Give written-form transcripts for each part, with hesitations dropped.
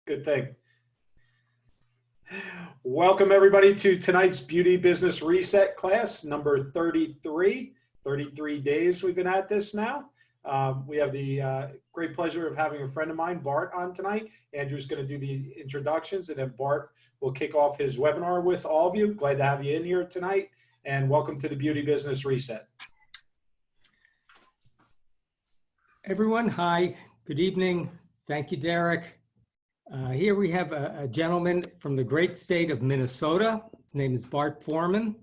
Good thing. Welcome everybody to tonight's Beauty Business Reset class, number 33. 33 days we've been at this now. We have the great pleasure of having a friend of mine, Bart, on tonight. Andrew's going to do the introductions, and then Bart will kick off his webinar with all of you. Glad to have you in here tonight, and welcome to the Beauty Business Reset. Everyone, hi, good evening. Thank you, Derek. Here we have a gentleman from the great state of Minnesota. His name is Bart Foreman.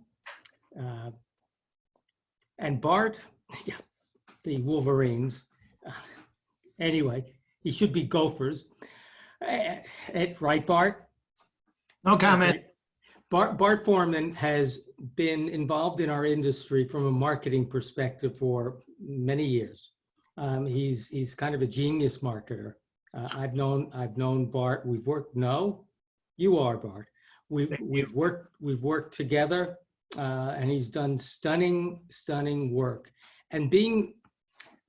And Bart, yeah, the Wolverines. Anyway, he should be Gophers. Right, Bart? No comment. Okay. Bart Foreman has been involved in our industry from a marketing perspective for many years. He's kind of a genius marketer. I've known Bart. We've worked. No, you are Bart. We've worked together, and he's done stunning work. And being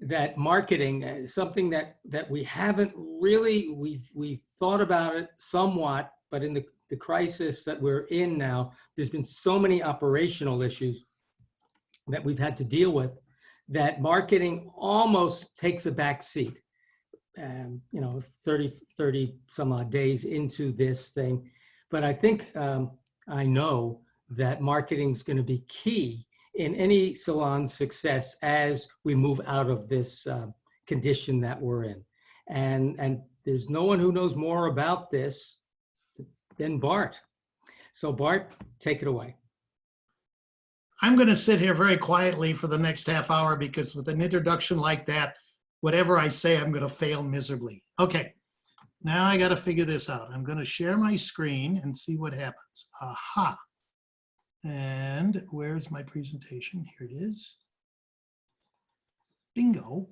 that marketing, something that we haven't really, we've thought about it somewhat, but in the crisis that we're in now, there's been so many operational issues that we've had to deal with that marketing almost takes a back seat. 30 some odd days into this thing. But I think, I know that marketing is going to be key in any salon success as we move out of this condition that we're in. And there's no one who knows more about this than Bart. So Bart, take it away. I'm going to sit here very quietly for the next half hour because with an introduction like that, whatever I say, I'm going to fail miserably. Okay, now I got to figure this out. I'm going to share my screen and see what happens. Aha. And where's my presentation? Here it is. Bingo.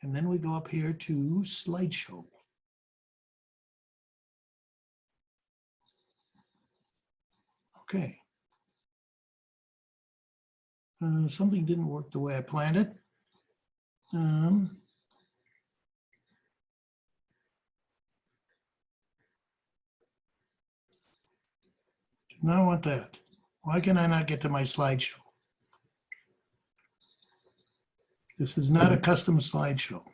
And then we go up here to slideshow. Okay. Something didn't work the way I planned it. Do not want that. Why can I not get to my slideshow? This is not a custom slideshow.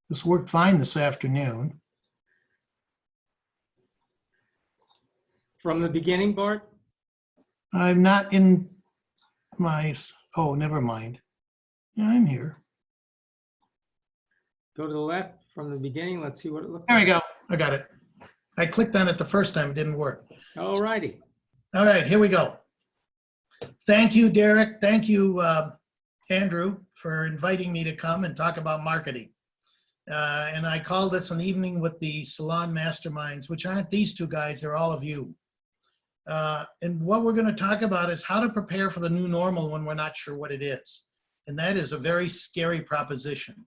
This worked fine this afternoon. From the beginning, Bart? I'm not in my, oh, never mind. Yeah, I'm here. Go to the left from the beginning. Let's see what it looks There like. we go. I got it. I clicked on it the first time. It didn't work. All righty. All right, here we go. Thank you, Derek. Thank you, Andrew, for inviting me to come and talk about marketing. And I call this an evening with the salon masterminds, which aren't these two guys, they're all of you. And what we're going to talk about is how to prepare for the new normal when we're not sure what it is. And that is a very scary proposition.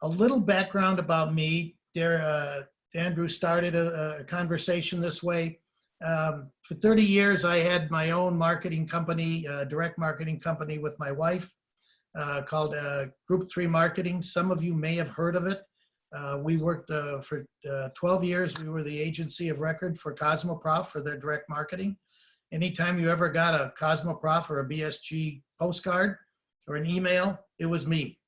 A little background about me. Andrew started a conversation this way. For 30 years, I had my own marketing company, direct marketing company with my wife called Group 3 Marketing. Some of you may have heard of it. We worked for 12 years. We were the agency of record for Cosmoprof for their direct marketing. Anytime you ever got a Cosmoprof or a BSG postcard or an email, it was me.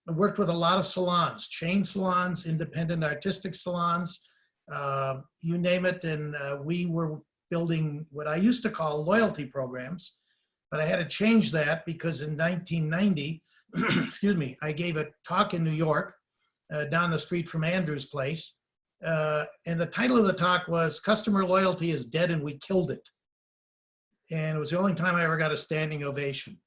I worked with a lot of salons, chain salons, independent artistic salons, you name it. And we were building what I used to call loyalty programs, but I had to change that because in 1990, excuse me, I gave a talk in New York down the street from Andrew's place. And the title of the talk was Customer Loyalty is Dead and We Killed It. And it was the only time I ever got a standing ovation.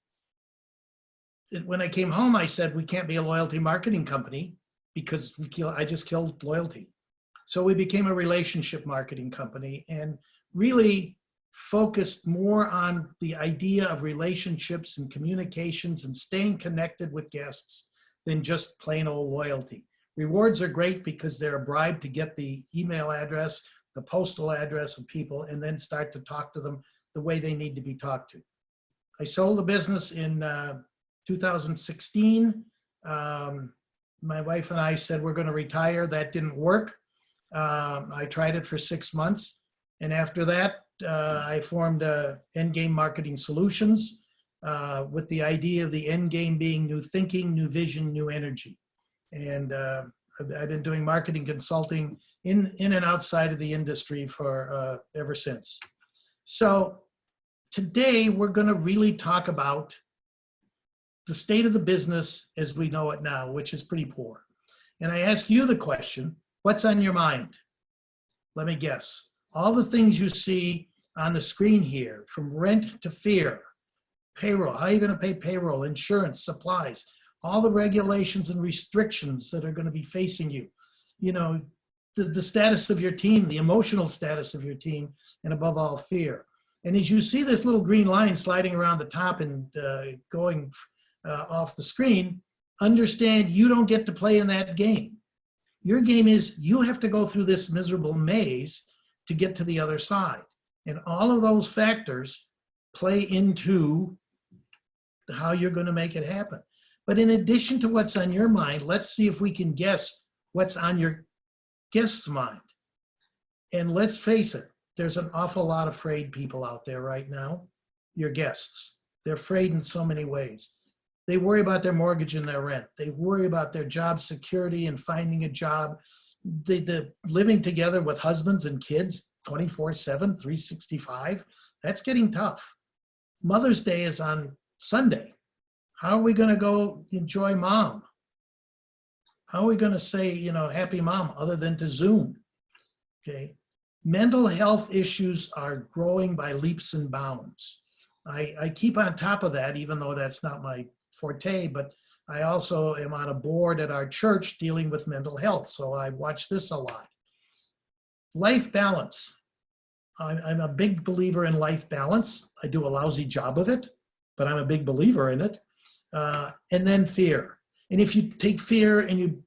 When I came home, I said, we can't be a loyalty marketing company because I just killed loyalty. So we became a relationship marketing company and really focused more on the idea of relationships and communications and staying connected with guests than just plain old loyalty. Rewards are great because they're a bribe to get the email address, the postal address of people, and then start to talk to them the way they need to be talked to. I sold the business in 2016. My wife and I said we're going to retire. That didn't work. I tried it for 6 months. And after that, I formed Endgame Marketing Solutions with the idea of the end game being new thinking, new vision, new energy. And I've been doing marketing consulting in and outside of the industry for ever since. So today we're going to really talk about the state of the business as we know it now, which is pretty poor. And I ask you the question, what's on your mind? Let me guess. All the things you see on the screen here, from rent to fear, payroll, how are you going to pay payroll, insurance, supplies, all the regulations and restrictions that are going to be facing you, you know, the status of your team, the emotional status of your team, and above all, fear. And as you see this little green line sliding around the top and going off the screen, understand you don't get to play in that game. Your game is you have to go through this miserable maze to get to the other side. And all of those factors play into how you're going to make it happen. But in addition to what's on your mind, let's see if we can guess what's on your guest's mind. And let's face it, there's an awful lot of afraid people out there right now, your guests. They're afraid in so many ways. They worry about their mortgage and their rent. They worry about their job security and finding a job. The living together with husbands and kids 24/7, 365, that's getting tough. Mother's Day is on Sunday. How are we going to go enjoy mom? How are we going to say, you know, happy mom other than to Zoom? Okay. Mental health issues are growing by leaps and bounds. I keep on top of that, even though that's not my forte, but I also am on a board at our church dealing with mental health. So I watch this a lot. Life balance. I'm a big believer in life balance. I do a lousy job of it, but I'm a big believer in it. And then fear. And if you take fear and you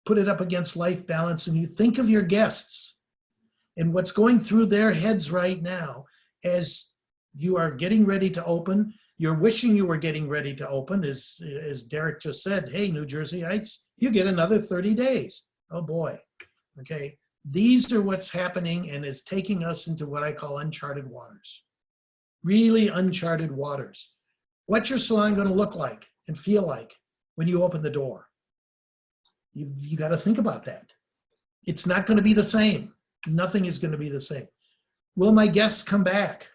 put it up against life balance and you think of your guests and what's going through their heads right now as you are getting ready to open, you're wishing you were getting ready to open, as Derek just said, hey, New Jerseyites, you get another 30 days. Oh boy, okay. These are what's happening, and it's taking us into what I call uncharted waters. Really uncharted waters. What's your salon going to look like and feel like when you open the door? You got to think about that. It's not going to be the same. Nothing is going to be the same. Will my guests come back?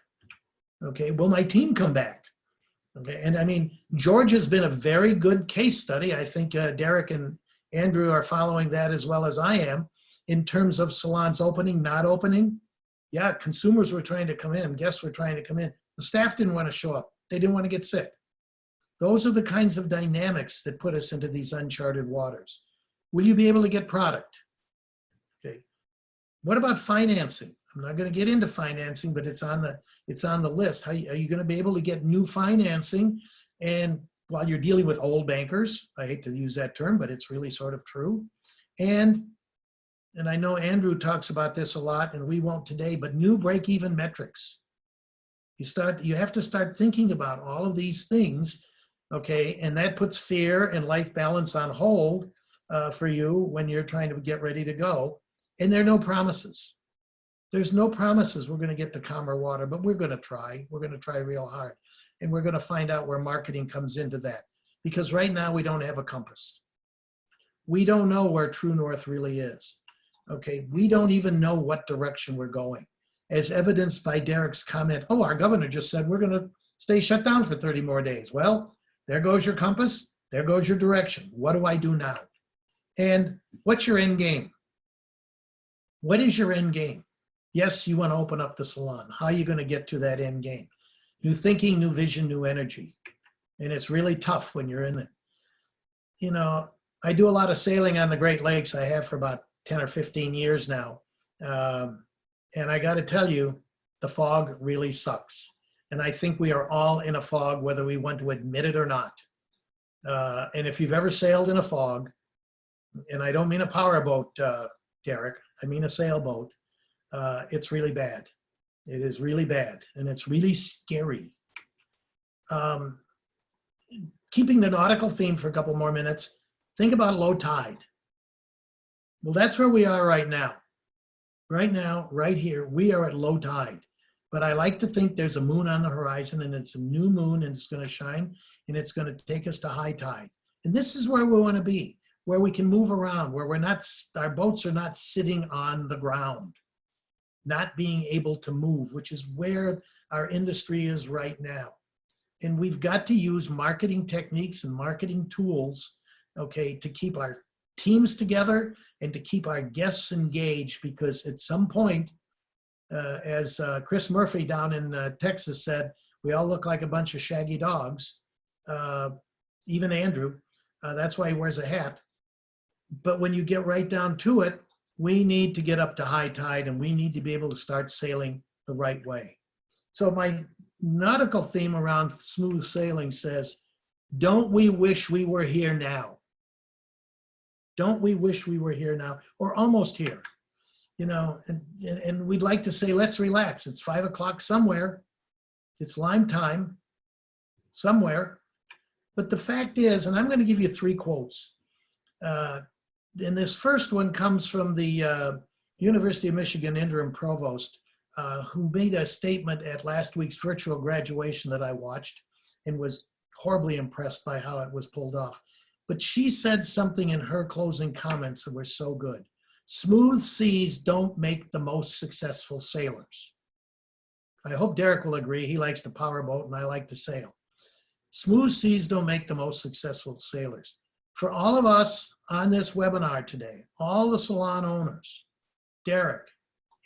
Okay. Will my team come back? Okay. And I mean, George has been a very good case study. I think Derek and Andrew are following that as well as I am in terms of salons opening, not opening. Yeah, consumers were trying to come in, guests were trying to come in. The staff didn't want to show up. They didn't want to get sick. Those are the kinds of dynamics that put us into these uncharted waters. Will you be able to get product? Okay. What about financing? I'm not going to get into financing, but it's on the list. Are you going to be able to get new financing? And while you're dealing with old bankers, I hate to use that term, but it's really sort of true. And I know Andrew talks about this a lot, and we won't today, but new break-even metrics. You have to start thinking about all of these things, okay? And that puts fear and life balance on hold for you when you're trying to get ready to go. And there are no promises. There's no promises we're going to get to calmer water, but we're going to try. We're going to try real hard. And we're going to find out where marketing comes into that. Because right now we don't have a compass. We don't know where true north really is. Okay, we don't even know what direction we're going, as evidenced by Derek's comment, oh, our governor just said we're going to stay shut down for 30 more days. Well, there goes your compass, there goes your direction. What do I do now? And what's your end game? What is your end game? Yes, you want to open up the salon. How are you going to get to that end game? New thinking, new vision, new energy. And it's really tough when you're in it. You know, I do a lot of sailing on the Great Lakes. I have for about 10 or 15 years now. And I got to tell you, the fog really sucks. And I think we are all in a fog, whether we want to admit it or not. And if you've ever sailed in a fog, and I don't mean a powerboat, Derek, I mean a sailboat, it's really bad. It is really bad. And it's really scary. keeping the nautical theme for a couple more minutes, think about low tide. Well, that's where we are right now. Right now, right here, we are at low tide. But I like to think there's a moon on the horizon, and it's a new moon, and it's going to shine, and it's going to take us to high tide. And this is where we want to be, where we can move around, where we're not, our boats are not sitting on the ground, not being able to move, which is where our industry is right now. And we've got to use marketing techniques and marketing tools, okay, to keep our teams together and to keep our guests engaged, because at some point, as Chris Murphy down in Texas said, we all look like a bunch of shaggy dogs, even Andrew. That's why he wears a hat. But when you get right down to it, we need to get up to high tide, and we need to be able to start sailing the right way. So my nautical theme around smooth sailing says, don't we wish we were here now? Don't we wish we were here now, or almost here? You know, and we'd like to say, let's relax. It's 5 o'clock somewhere. It's lime time somewhere. But the fact is, and I'm going to give you 3 quotes. And this first one comes from the University of Michigan interim provost, who made a statement at last week's virtual graduation that I watched and was horribly impressed by how it was pulled off. But she said something in her closing comments that were so good. Smooth seas don't make the most successful sailors. I hope Derek will agree. He likes to powerboat and I like to sail. Smooth seas don't make the most successful sailors. For all of us on this webinar today, all the salon owners, Derek,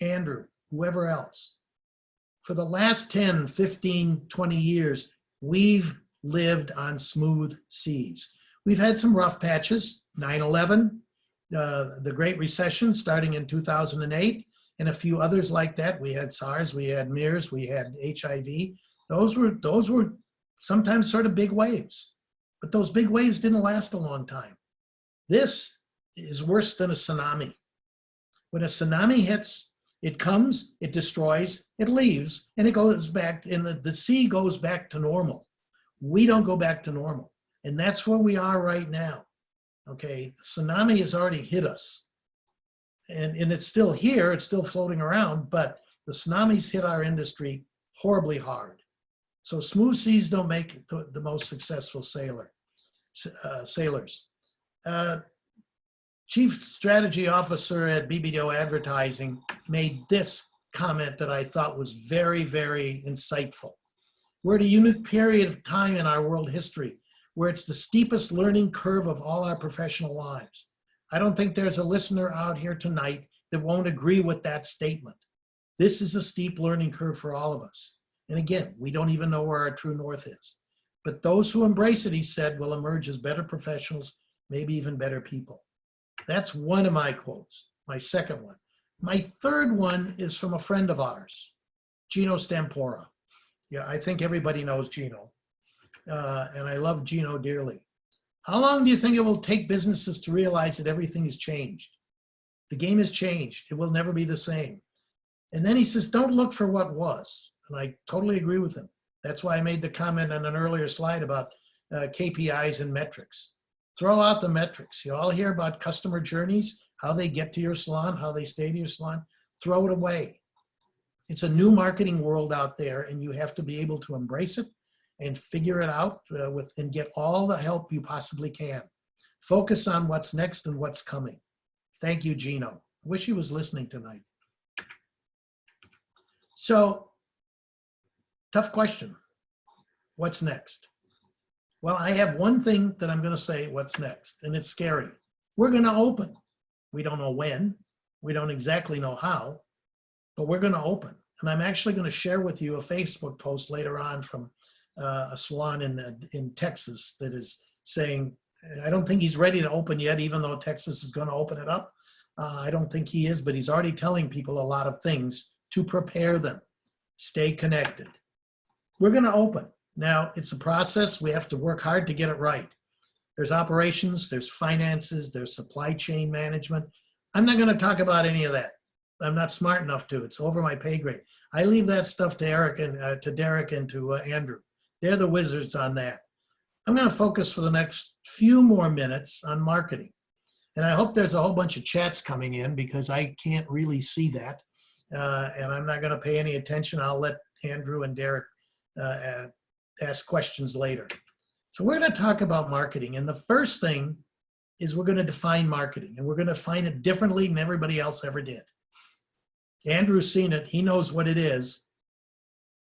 Andrew, whoever else, for the last 10, 15, 20 years, we've lived on smooth seas. We've had some rough patches, 9/11, the Great Recession starting in 2008, and a few others like that. We had SARS, we had MERS, we had HIV. Those were sometimes sort of big waves, but those big waves didn't last a long time. This is worse than a tsunami. When a tsunami hits, it comes, it destroys, it leaves, and it goes back, and the sea goes back to normal. We don't go back to normal. And that's where we are right now. Okay, the tsunami has already hit us. And it's still here, it's still floating around, but the tsunamis hit our industry horribly hard. So smooth seas don't make the most successful sailors. Chief Strategy Officer at BBDO Advertising made this comment that I thought was very, very insightful. We're at a unique period of time in our world history where it's the steepest learning curve of all our professional lives. I don't think there's a listener out here tonight that won't agree with that statement. This is a steep learning curve for all of us. And again, we don't even know where our true north is. But those who embrace it, he said, will emerge as better professionals, maybe even better people. That's one of my quotes, my second one. My third one is from a friend of ours, Gino Stampora. Yeah, I think everybody knows Gino. And I love Gino dearly. How long do you think it will take businesses to realize that everything has changed? The game has changed. It will never be the same. And then he says, don't look for what was. And I totally agree with him. That's why I made the comment on an earlier slide about KPIs and metrics. Throw out the metrics. You all hear about customer journeys, how they get to your salon, how they stay to your salon. Throw it away. It's a new marketing world out there, and you have to be able to embrace it and figure it out and get all the help you possibly can. Focus on what's next and what's coming. Thank you, Gino. I wish he was listening tonight. So, tough question. What's next? Well, I have one thing that I'm going to say what's next, and it's scary. We're going to open. We don't know when. We don't exactly know how, but we're going to open. And I'm actually going to share with you a Facebook post later on from a salon in Texas that is saying, I don't think he's ready to open yet, even though Texas is going to open it up. I don't think he is, but he's already telling people a lot of things to prepare them. Stay connected. We're going to open. Now, it's a process. We have to work hard to get it right. There's operations, there's finances, there's supply chain management. I'm not going to talk about any of that. I'm not smart enough to. It's over my pay grade. I leave that stuff to Eric and to Derek and to Andrew. They're the wizards on that. I'm going to focus for the next few more minutes on marketing. And I hope there's a whole bunch of chats coming in because I can't really see that. And I'm not going to pay any attention. I'll let Andrew and Derek ask questions later. So we're going to talk about marketing. And the first thing is we're going to define marketing. And we're going to define it differently than everybody else ever did. Andrew's seen it. He knows what it is.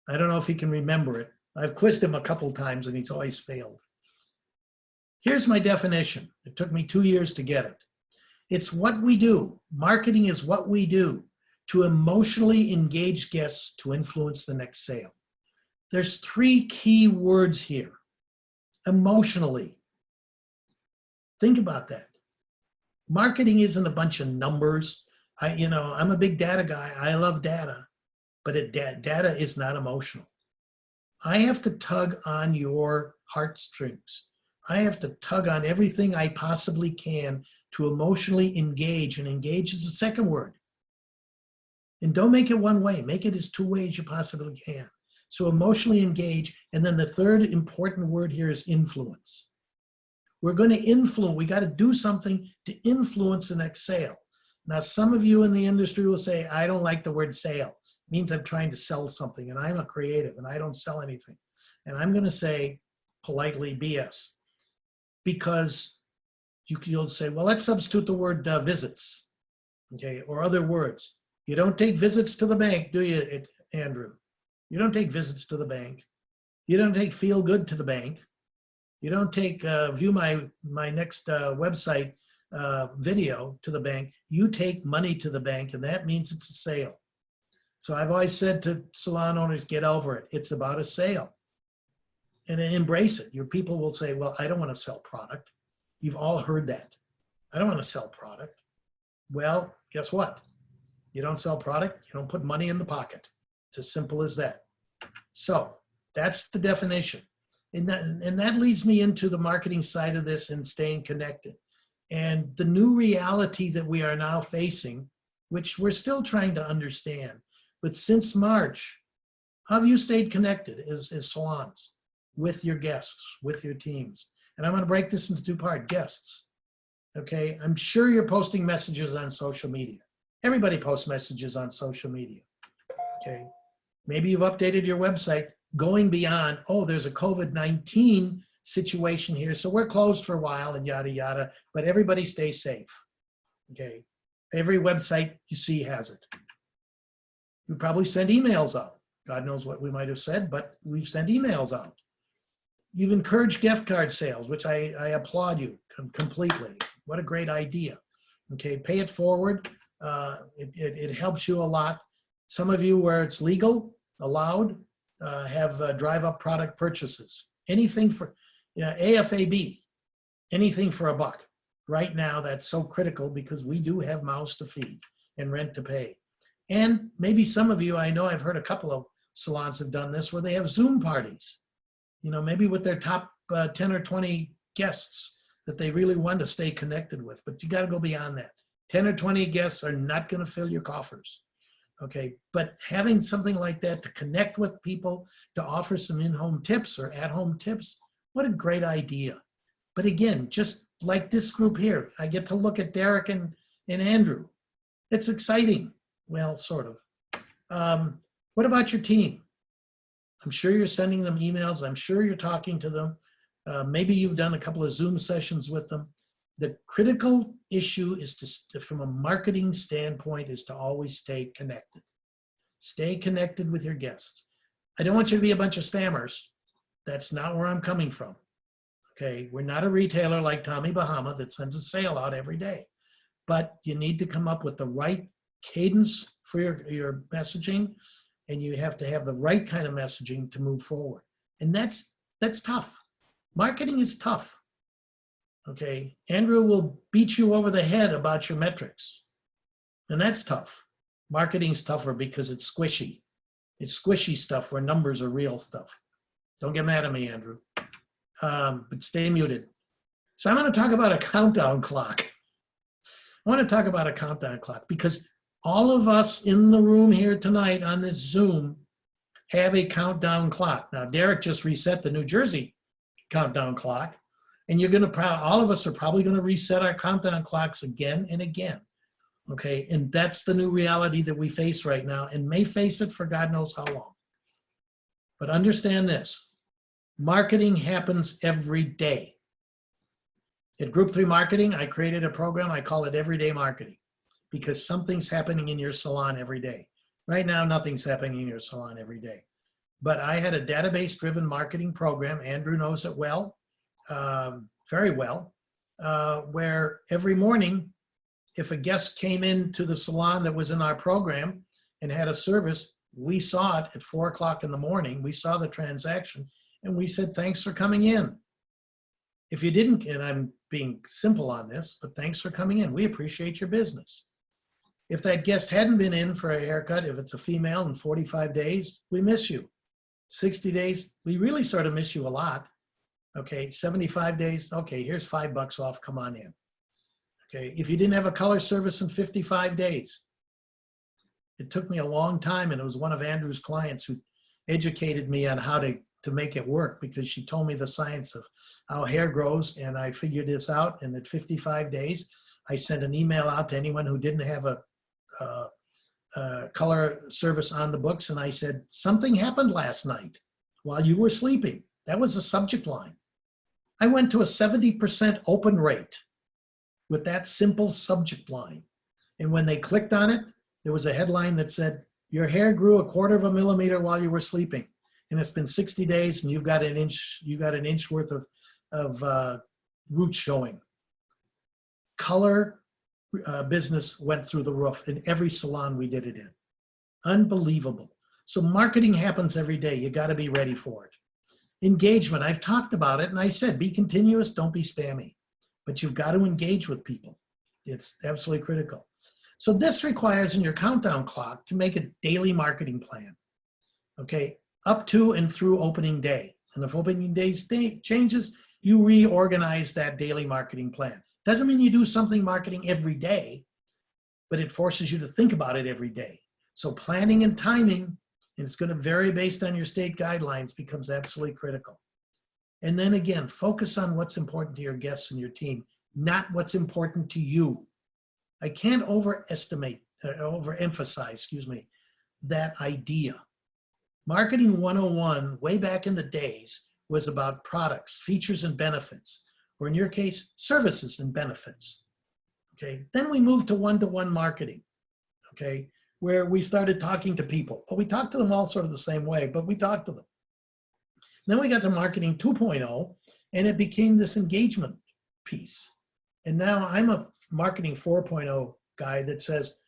I don't know if he can remember it. I've quizzed him a couple times and he's always failed. Here's my definition. It took me 2 years to get it. It's what we do. Marketing is what we do to emotionally engage guests to influence the next sale. There's 3 key words here. Emotionally. Think about that. Marketing isn't a bunch of numbers. I'm a big data guy. I love data, but data is not emotional. I have to tug on your heartstrings. I have to tug on everything I possibly can to emotionally engage, and engage is the second word. And don't make it one way, make it as 2 ways you possibly can. So emotionally engage, and then the third important word here is influence. We're going to influence, we got to do something to influence the next sale. Now, some of you in the industry will say, I don't like the word sale. It means I'm trying to sell something, and I'm a creative, and I don't sell anything. And I'm going to say politely BS. Because you'll say, well, let's substitute the word visits, okay, or other words. You don't take visits to the bank, do you, Andrew? You don't take visits to the bank. You don't take feel good to the bank. You don't take view my next website video to the bank. You take money to the bank, and that means it's a sale. So I've always said to salon owners, get over it. It's about a sale. And then embrace it. Your people will say, well, I don't want to sell product. You've all heard that. I don't want to sell product. Well, guess what? You don't sell product, you don't put money in the pocket. It's as simple as that. So that's the definition. And that leads me into the marketing side of this and staying connected. And the new reality that we are now facing, which we're still trying to understand. But since March, how have you stayed connected as salons? With your guests, with your teams. And I'm going to break this into 2 parts. Guests, okay? I'm sure you're posting messages on social media. Everybody posts messages on social media, okay? Maybe you've updated your website going beyond, oh, there's a COVID-19 situation here, so we're closed for a while and yada, yada, but everybody stay safe, okay? Every website you see has it. You probably send emails out. God knows what we might have said, but we've sent emails out. You've encouraged gift card sales, which I applaud you completely. What a great idea. Okay, pay it forward. It helps you a lot. Some of you where it's legal, allowed, have drive-up product purchases. Anything for AFAB, anything for $1. Right now, that's so critical because we do have mouths to feed and rent to pay. And maybe some of you, I know I've heard a couple of salons have done this where they have Zoom parties. Maybe with their top 10 or 20 guests that they really want to stay connected with, but you got to go beyond that. 10 or 20 guests are not going to fill your coffers, okay? But having something like that to connect with people, to offer some in-home tips or at-home tips, what a great idea. But again, just like this group here, I get to look at Derek and Andrew. It's exciting. Well, sort of. What about your team? I'm sure you're sending them emails. I'm sure you're talking to them. Maybe you've done a couple of Zoom sessions with them. The critical issue is from a marketing standpoint, is to always stay connected. Stay connected with your guests. I don't want you to be a bunch of spammers. That's not where I'm coming from. Okay, we're not a retailer like Tommy Bahama that sends a sale out every day. But you need to come up with the right cadence for your messaging. And you have to have the right kind of messaging to move forward. And that's tough. Marketing is tough, okay? Andrew will beat you over the head about your metrics, and that's tough. Marketing's tougher because it's squishy. It's squishy stuff where numbers are real stuff. Don't get mad at me, Andrew, but stay muted. So I'm going to talk about a countdown clock. I want to talk about a countdown clock because all of us in the room here tonight on this Zoom have a countdown clock. Now, Derek just reset the New Jersey countdown clock. And you're going to, all of us are probably going to reset our countdown clocks again and again. Okay. And that's the new reality that we face right now and may face it for God knows how long. But understand this, marketing happens every day. At Group 3 Marketing, I created a program, I call it Everyday Marketing, because something's happening in your salon every day. Right now, nothing's happening in your salon every day. But I had a database-driven marketing program, Andrew knows it well, very well, where every morning, if a guest came into the salon that was in our program and had a service, we saw it at 4 o'clock in the morning, we saw the transaction, and we said, thanks for coming in. If you didn't, and I'm being simple on this, but thanks for coming in. We appreciate your business. If that guest hadn't been in for a haircut, if it's a female in 45 days, we miss you. 60 days, we really sort of miss you a lot. Okay, 75 days, okay, here's $5 off, come on in. Okay, if you didn't have a color service in 55 days, it took me a long time, and it was one of Andrew's clients who educated me on how to make it work, because she told me the science of how hair grows, and I figured this out. And at 55 days, I sent an email out to anyone who didn't have a color service on the books, and I said, something happened last night while you were sleeping. That was the subject line. I went to a 70% open rate with that simple subject line. And when they clicked on it, there was a headline that said, your hair grew 1/4 of a millimeter while you were sleeping. And it's been 60 days and you've got an inch worth of roots showing. Color business went through the roof in every salon we did it in. Unbelievable. So marketing happens every day. You got to be ready for it. Engagement, I've talked about it, and I said, be continuous, don't be spammy. But you've got to engage with people. It's absolutely critical. So this requires in your countdown clock to make a daily marketing plan. Okay, up to and through opening day. And if opening day changes, you reorganize that daily marketing plan. Doesn't mean you do something marketing every day, but it forces you to think about it every day. So planning and timing, and it's going to vary based on your state guidelines, becomes absolutely critical. And then again, focus on what's important to your guests and your team, not what's important to you. I can't overemphasize, that idea. Marketing 101, way back in the days, was about products, features, and benefits, or in your case, services and benefits. Okay, then we moved to one-to-one marketing, okay, where we started talking to people. But we talked to them all sort of the same way, but we talked to them. Then we got to marketing 2.0, and it became this engagement piece. And now I'm a marketing 4.0 guy that says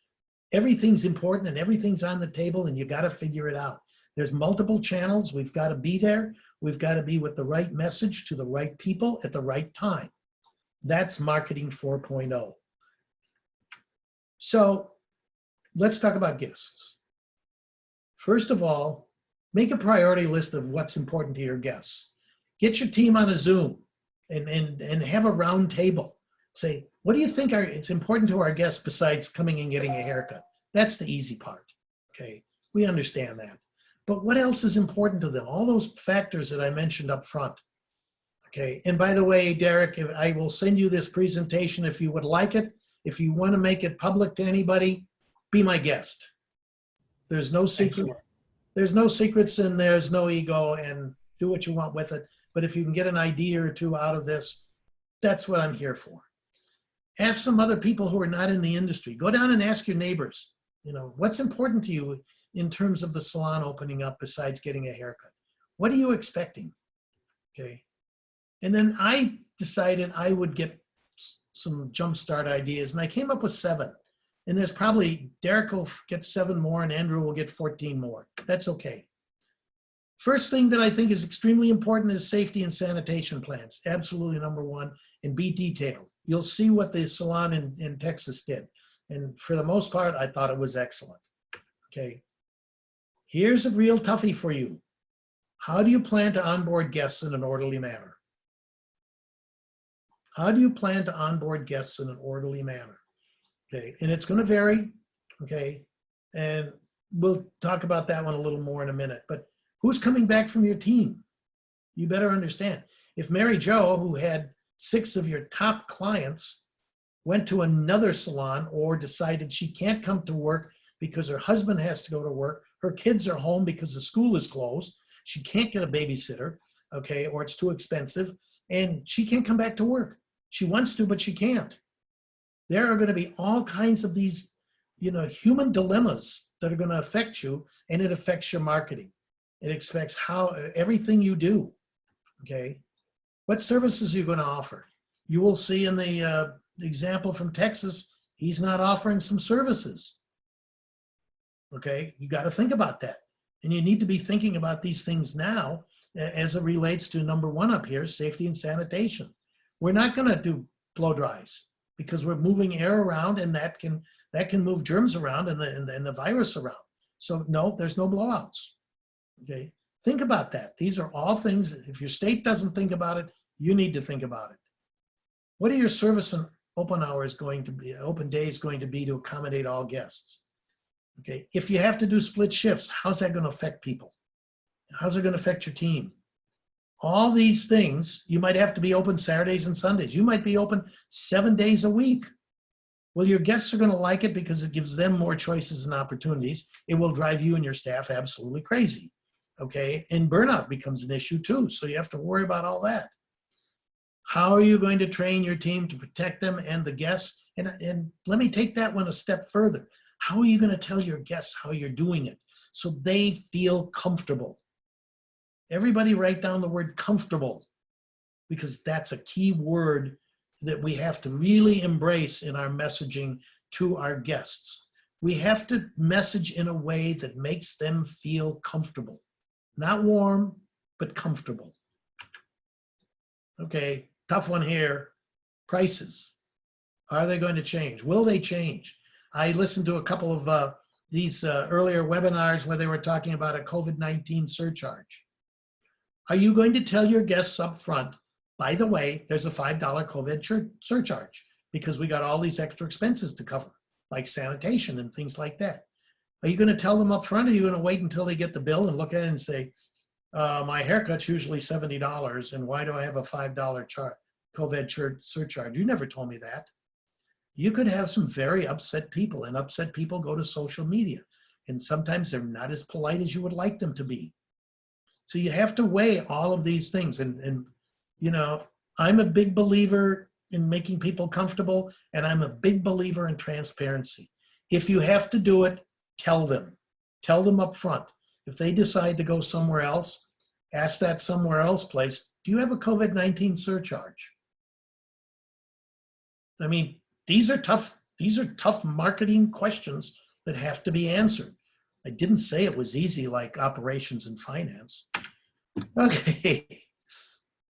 everything's important and everything's on the table and you got to figure it out. There's multiple channels. We've got to be there. We've got to be with the right message to the right people at the right time. That's marketing 4.0. So let's talk about guests. First of all, make a priority list of what's important to your guests. Get your team on a Zoom and have a round table. Say, what do you think it's important to our guests besides coming and getting a haircut? That's the easy part, okay? We understand that. But what else is important to them? All those factors that I mentioned up front, okay? And by the way, Derek, I will send you this presentation if you would like it. If you want to make it public to anybody, be my guest. There's no secret. There's no secrets and there's no ego, and do what you want with it. But if you can get an idea or two out of this, that's what I'm here for. Ask some other people who are not in the industry. Go down and ask your neighbors, you know, what's important to you in terms of the salon opening up besides getting a haircut? What are you expecting? Okay. And then I decided I would get some jumpstart ideas, and I came up with 7. And there's probably, Derek will get 7 more and Andrew will get 14 more. That's okay. First thing that I think is extremely important is safety and sanitation plans. Absolutely number 1, and be detailed. You'll see what the salon in Texas did. And for the most part, I thought it was excellent. Okay. Here's a real toughie for you. How do you plan to onboard guests in an orderly manner? How do you plan to onboard guests in an orderly manner? Okay, and it's going to vary, okay? And we'll talk about that one a little more in a minute. But who's coming back from your team? You better understand. If Mary Jo, who had 6 of your top clients, went to another salon or decided she can't come to work because her husband has to go to work, her kids are home because the school is closed, she can't get a babysitter, okay, or it's too expensive, and she can't come back to work. She wants to, but she can't. There are going to be all kinds of these, human dilemmas that are going to affect you, and it affects your marketing. It affects everything you do, okay? What services are you going to offer? You will see in the example from Texas, he's not offering some services. Okay, you got to think about that. And you need to be thinking about these things now as it relates to number 1 up here, safety and sanitation. We're not going to do blow dries because we're moving air around, and that can move germs around and the virus around. So no, there's no blowouts. Okay, think about that. These are all things, if your state doesn't think about it, you need to think about it. What are your service and open days going to be to accommodate all guests? Okay, if you have to do split shifts, how's that going to affect people? How's it going to affect your team? All these things, you might have to be open Saturdays and Sundays. You might be open 7 days a week. Well, your guests are going to like it because it gives them more choices and opportunities. It will drive you and your staff absolutely crazy. Okay, and burnout becomes an issue too. So you have to worry about all that. How are you going to train your team to protect them and the guests? And let me take that one a step further. How are you going to tell your guests how you're doing it so they feel comfortable? Everybody write down the word comfortable, because that's a key word that we have to really embrace in our messaging to our guests. We have to message in a way that makes them feel comfortable. Not warm, but comfortable. Okay, tough one here. Prices. Are they going to change? Will they change? I listened to a couple of these earlier webinars where they were talking about a COVID-19 surcharge. Are you going to tell your guests up front, by the way, there's a $5 COVID surcharge because we got all these extra expenses to cover, like sanitation and things like that? Are you going to tell them up front, or are you going to wait until they get the bill and look at it and say, my haircut's usually $70, and why do I have a $5 COVID surcharge? You never told me that. You could have some very upset people, and upset people go to social media, and sometimes they're not as polite as you would like them to be. So you have to weigh all of these things. And I'm a big believer in making people comfortable, and I'm a big believer in transparency. If you have to do it, tell them up front. If they decide to go somewhere else, ask that somewhere else place, do you have a COVID-19 surcharge? I mean, these are tough marketing questions that have to be answered. I didn't say it was easy like operations and finance. Okay,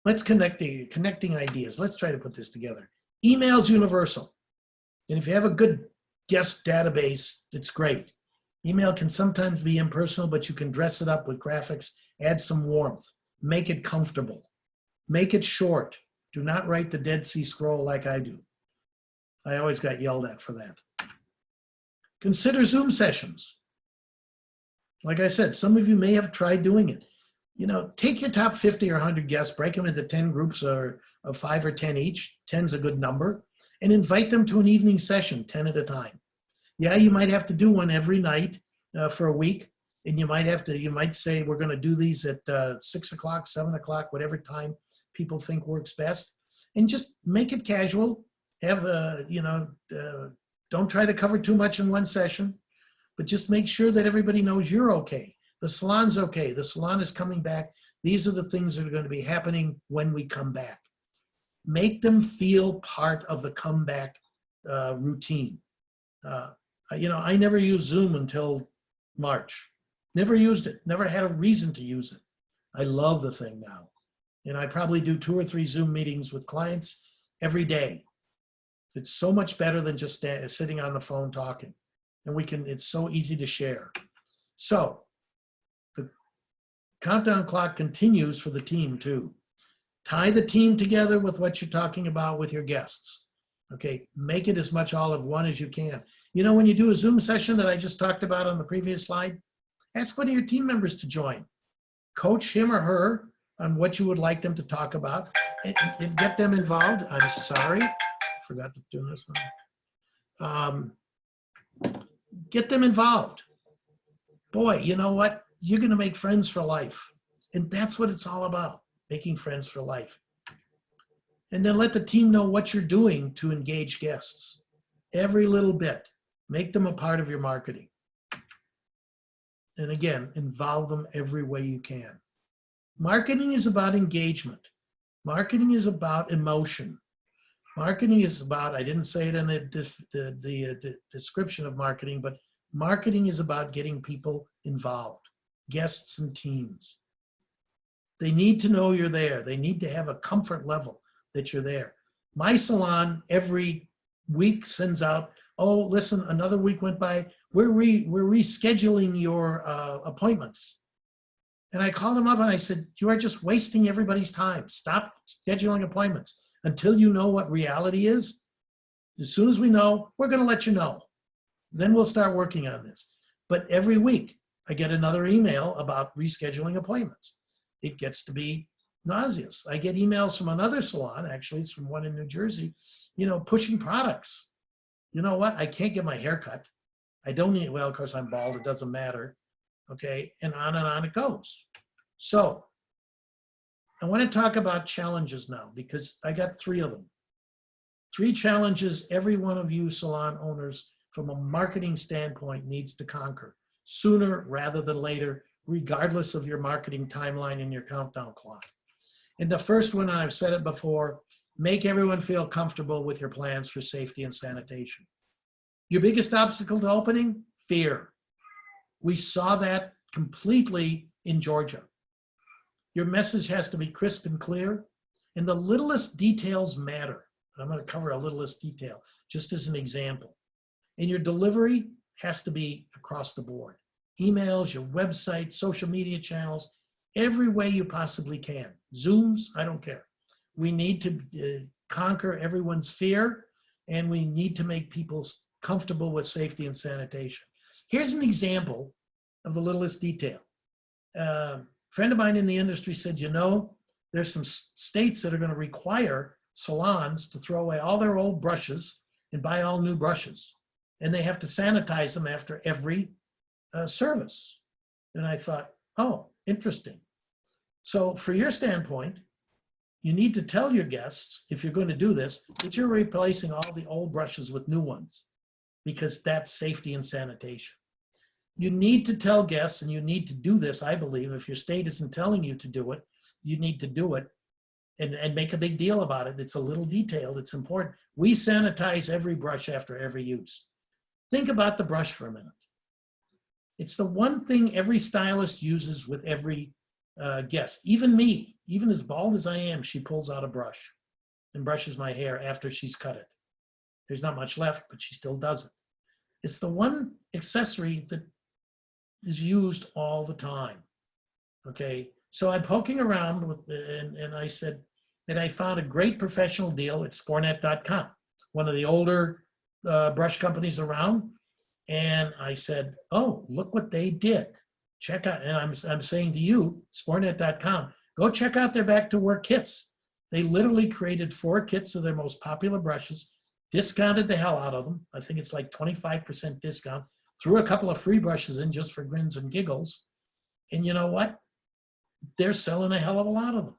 let's connecting ideas. Let's try to put this together. Email's universal. And if you have a good guest database, it's great. Email can sometimes be impersonal, but you can dress it up with graphics, add some warmth, make it comfortable, make it short. Do not write the Dead Sea Scroll like I do. I always got yelled at for that. Consider Zoom sessions. Like I said, some of you may have tried doing it. Take your top 50 or 100 guests, break them into 10 groups of 5 or 10 each. 10's a good number. And invite them to an evening session, 10 at a time. Yeah, you might have to do one every night for a week. And you might say, we're going to do these at 6 o'clock, 7 o'clock, whatever time people think works best. And just make it casual. Have, don't try to cover too much in one session, but just make sure that everybody knows you're okay. The salon's okay. The salon is coming back. These are the things that are going to be happening when we come back. Make them feel part of the comeback routine. I never used Zoom until March. Never used it. Never had a reason to use it. I love the thing now. And I probably do 2 or 3 Zoom meetings with clients every day. It's so much better than just sitting on the phone talking. And it's so easy to share. So the countdown clock continues for the team too. Tie the team together with what you're talking about with your guests. Okay, make it as much all of one as you can. When you do a Zoom session that I just talked about on the previous slide, ask one of your team members to join. Coach him or her on what you would like them to talk about and get them involved. I'm sorry, I forgot to do this one. Get them involved. Boy, you know what? You're going to make friends for life. And that's what it's all about, making friends for life. And then let the team know what you're doing to engage guests. Every little bit. Make them a part of your marketing. And again, involve them every way you can. Marketing is about engagement. Marketing is about emotion. Marketing is about, I didn't say it in the description of marketing, but marketing is about getting people involved, guests and teams. They need to know you're there. They need to have a comfort level that you're there. My salon every week sends out, oh, listen, another week went by. We're rescheduling your appointments. And I called them up and I said, you are just wasting everybody's time. Stop scheduling appointments until you know what reality is. As soon as we know, we're going to let you know. Then we'll start working on this. But every week I get another email about rescheduling appointments. It gets to be nauseous. I get emails from another salon, actually it's from one in New Jersey, pushing products. You know what? I can't get my hair cut. I don't need, well, of course I'm bald, it doesn't matter. Okay, and on it goes. So I want to talk about challenges now because I got 3 of them. 3 challenges every one of you salon owners from a marketing standpoint needs to conquer sooner rather than later, regardless of your marketing timeline and your countdown clock. And the first one, I've said it before, make everyone feel comfortable with your plans for safety and sanitation. Your biggest obstacle to opening? Fear. We saw that completely in Georgia. Your message has to be crisp and clear, and the littlest details matter. I'm going to cover a littlest detail just as an example. And your delivery has to be across the board. Emails, your website, social media channels, every way you possibly can. Zooms, I don't care. We need to conquer everyone's fear, and we need to make people comfortable with safety and sanitation. Here's an example of the littlest detail. A friend of mine in the industry said, there's some states that are going to require salons to throw away all their old brushes and buy all new brushes. And they have to sanitize them after every service. And I thought, oh, interesting. So for your standpoint, you need to tell your guests, if you're going to do this, that you're replacing all the old brushes with new ones, because that's safety and sanitation. You need to tell guests, and you need to do this, I believe. If your state isn't telling you to do it, you need to do it and make a big deal about it. It's a little detailed, it's important. We sanitize every brush after every use. Think about the brush for a minute. It's the one thing every stylist uses with every guest. Even me, even as bald as I am, she pulls out a brush and brushes my hair after she's cut it. There's not much left, but she still does it. It's the one accessory that is used all the time. Okay, so I'm poking around with, and I said that I found a great professional deal at Spornet.com, one of the older brush companies around. And I said, oh, look what they did. Check out, and I'm saying to you, Spornet.com, go check out their back to work kits. They literally created 4 kits of their most popular brushes, discounted the hell out of them. I think it's like 25% discount. Threw a couple of free brushes in just for grins and giggles. And you know what? They're selling a hell of a lot of them.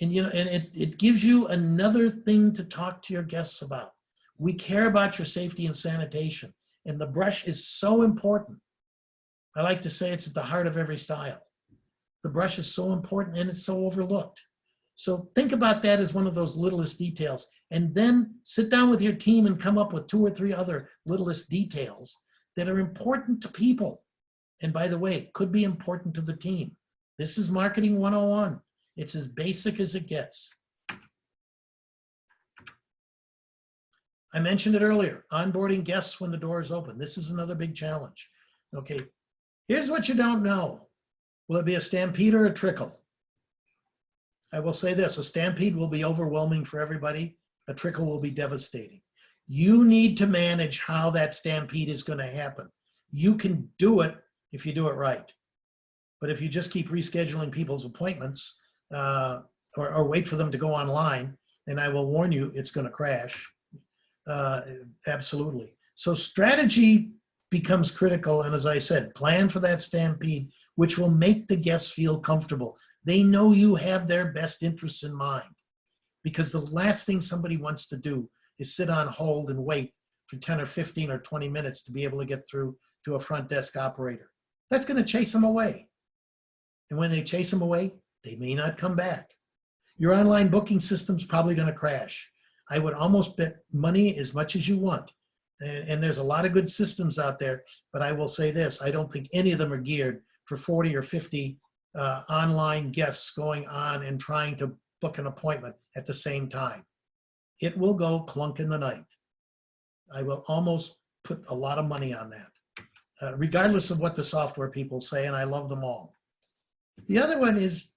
And it gives you another thing to talk to your guests about. We care about your safety and sanitation. And the brush is so important. I like to say it's at the heart of every style. The brush is so important and it's so overlooked. So think about that as one of those littlest details. And then sit down with your team and come up with 2 or 3 other littlest details that are important to people. And by the way, could be important to the team. This is marketing 101. It's as basic as it gets. I mentioned it earlier, onboarding guests when the door is open. This is another big challenge. Okay, here's what you don't know. Will it be a stampede or a trickle? I will say this, a stampede will be overwhelming for everybody. A trickle will be devastating. You need to manage how that stampede is going to happen. You can do it if you do it right. But if you just keep rescheduling people's appointments, or wait for them to go online. And I will warn you, it's going to crash. Absolutely. So strategy becomes critical. And as I said, plan for that stampede, which will make the guests feel comfortable. They know you have their best interests in mind, because the last thing somebody wants to do is sit on hold and wait for 10 or 15 or 20 minutes to be able to get through to a front desk operator. That's going to chase them away. And when they chase them away, they may not come back. Your online booking system's probably going to crash. I would almost bet money as much as you want. And there's a lot of good systems out there, but I will say this, I don't think any of them are geared for 40 or 50 online guests going on and trying to book an appointment at the same time. It will go clunk in the night. I will almost put a lot of money on that, regardless of what the software people say, and I love them all. The other one is,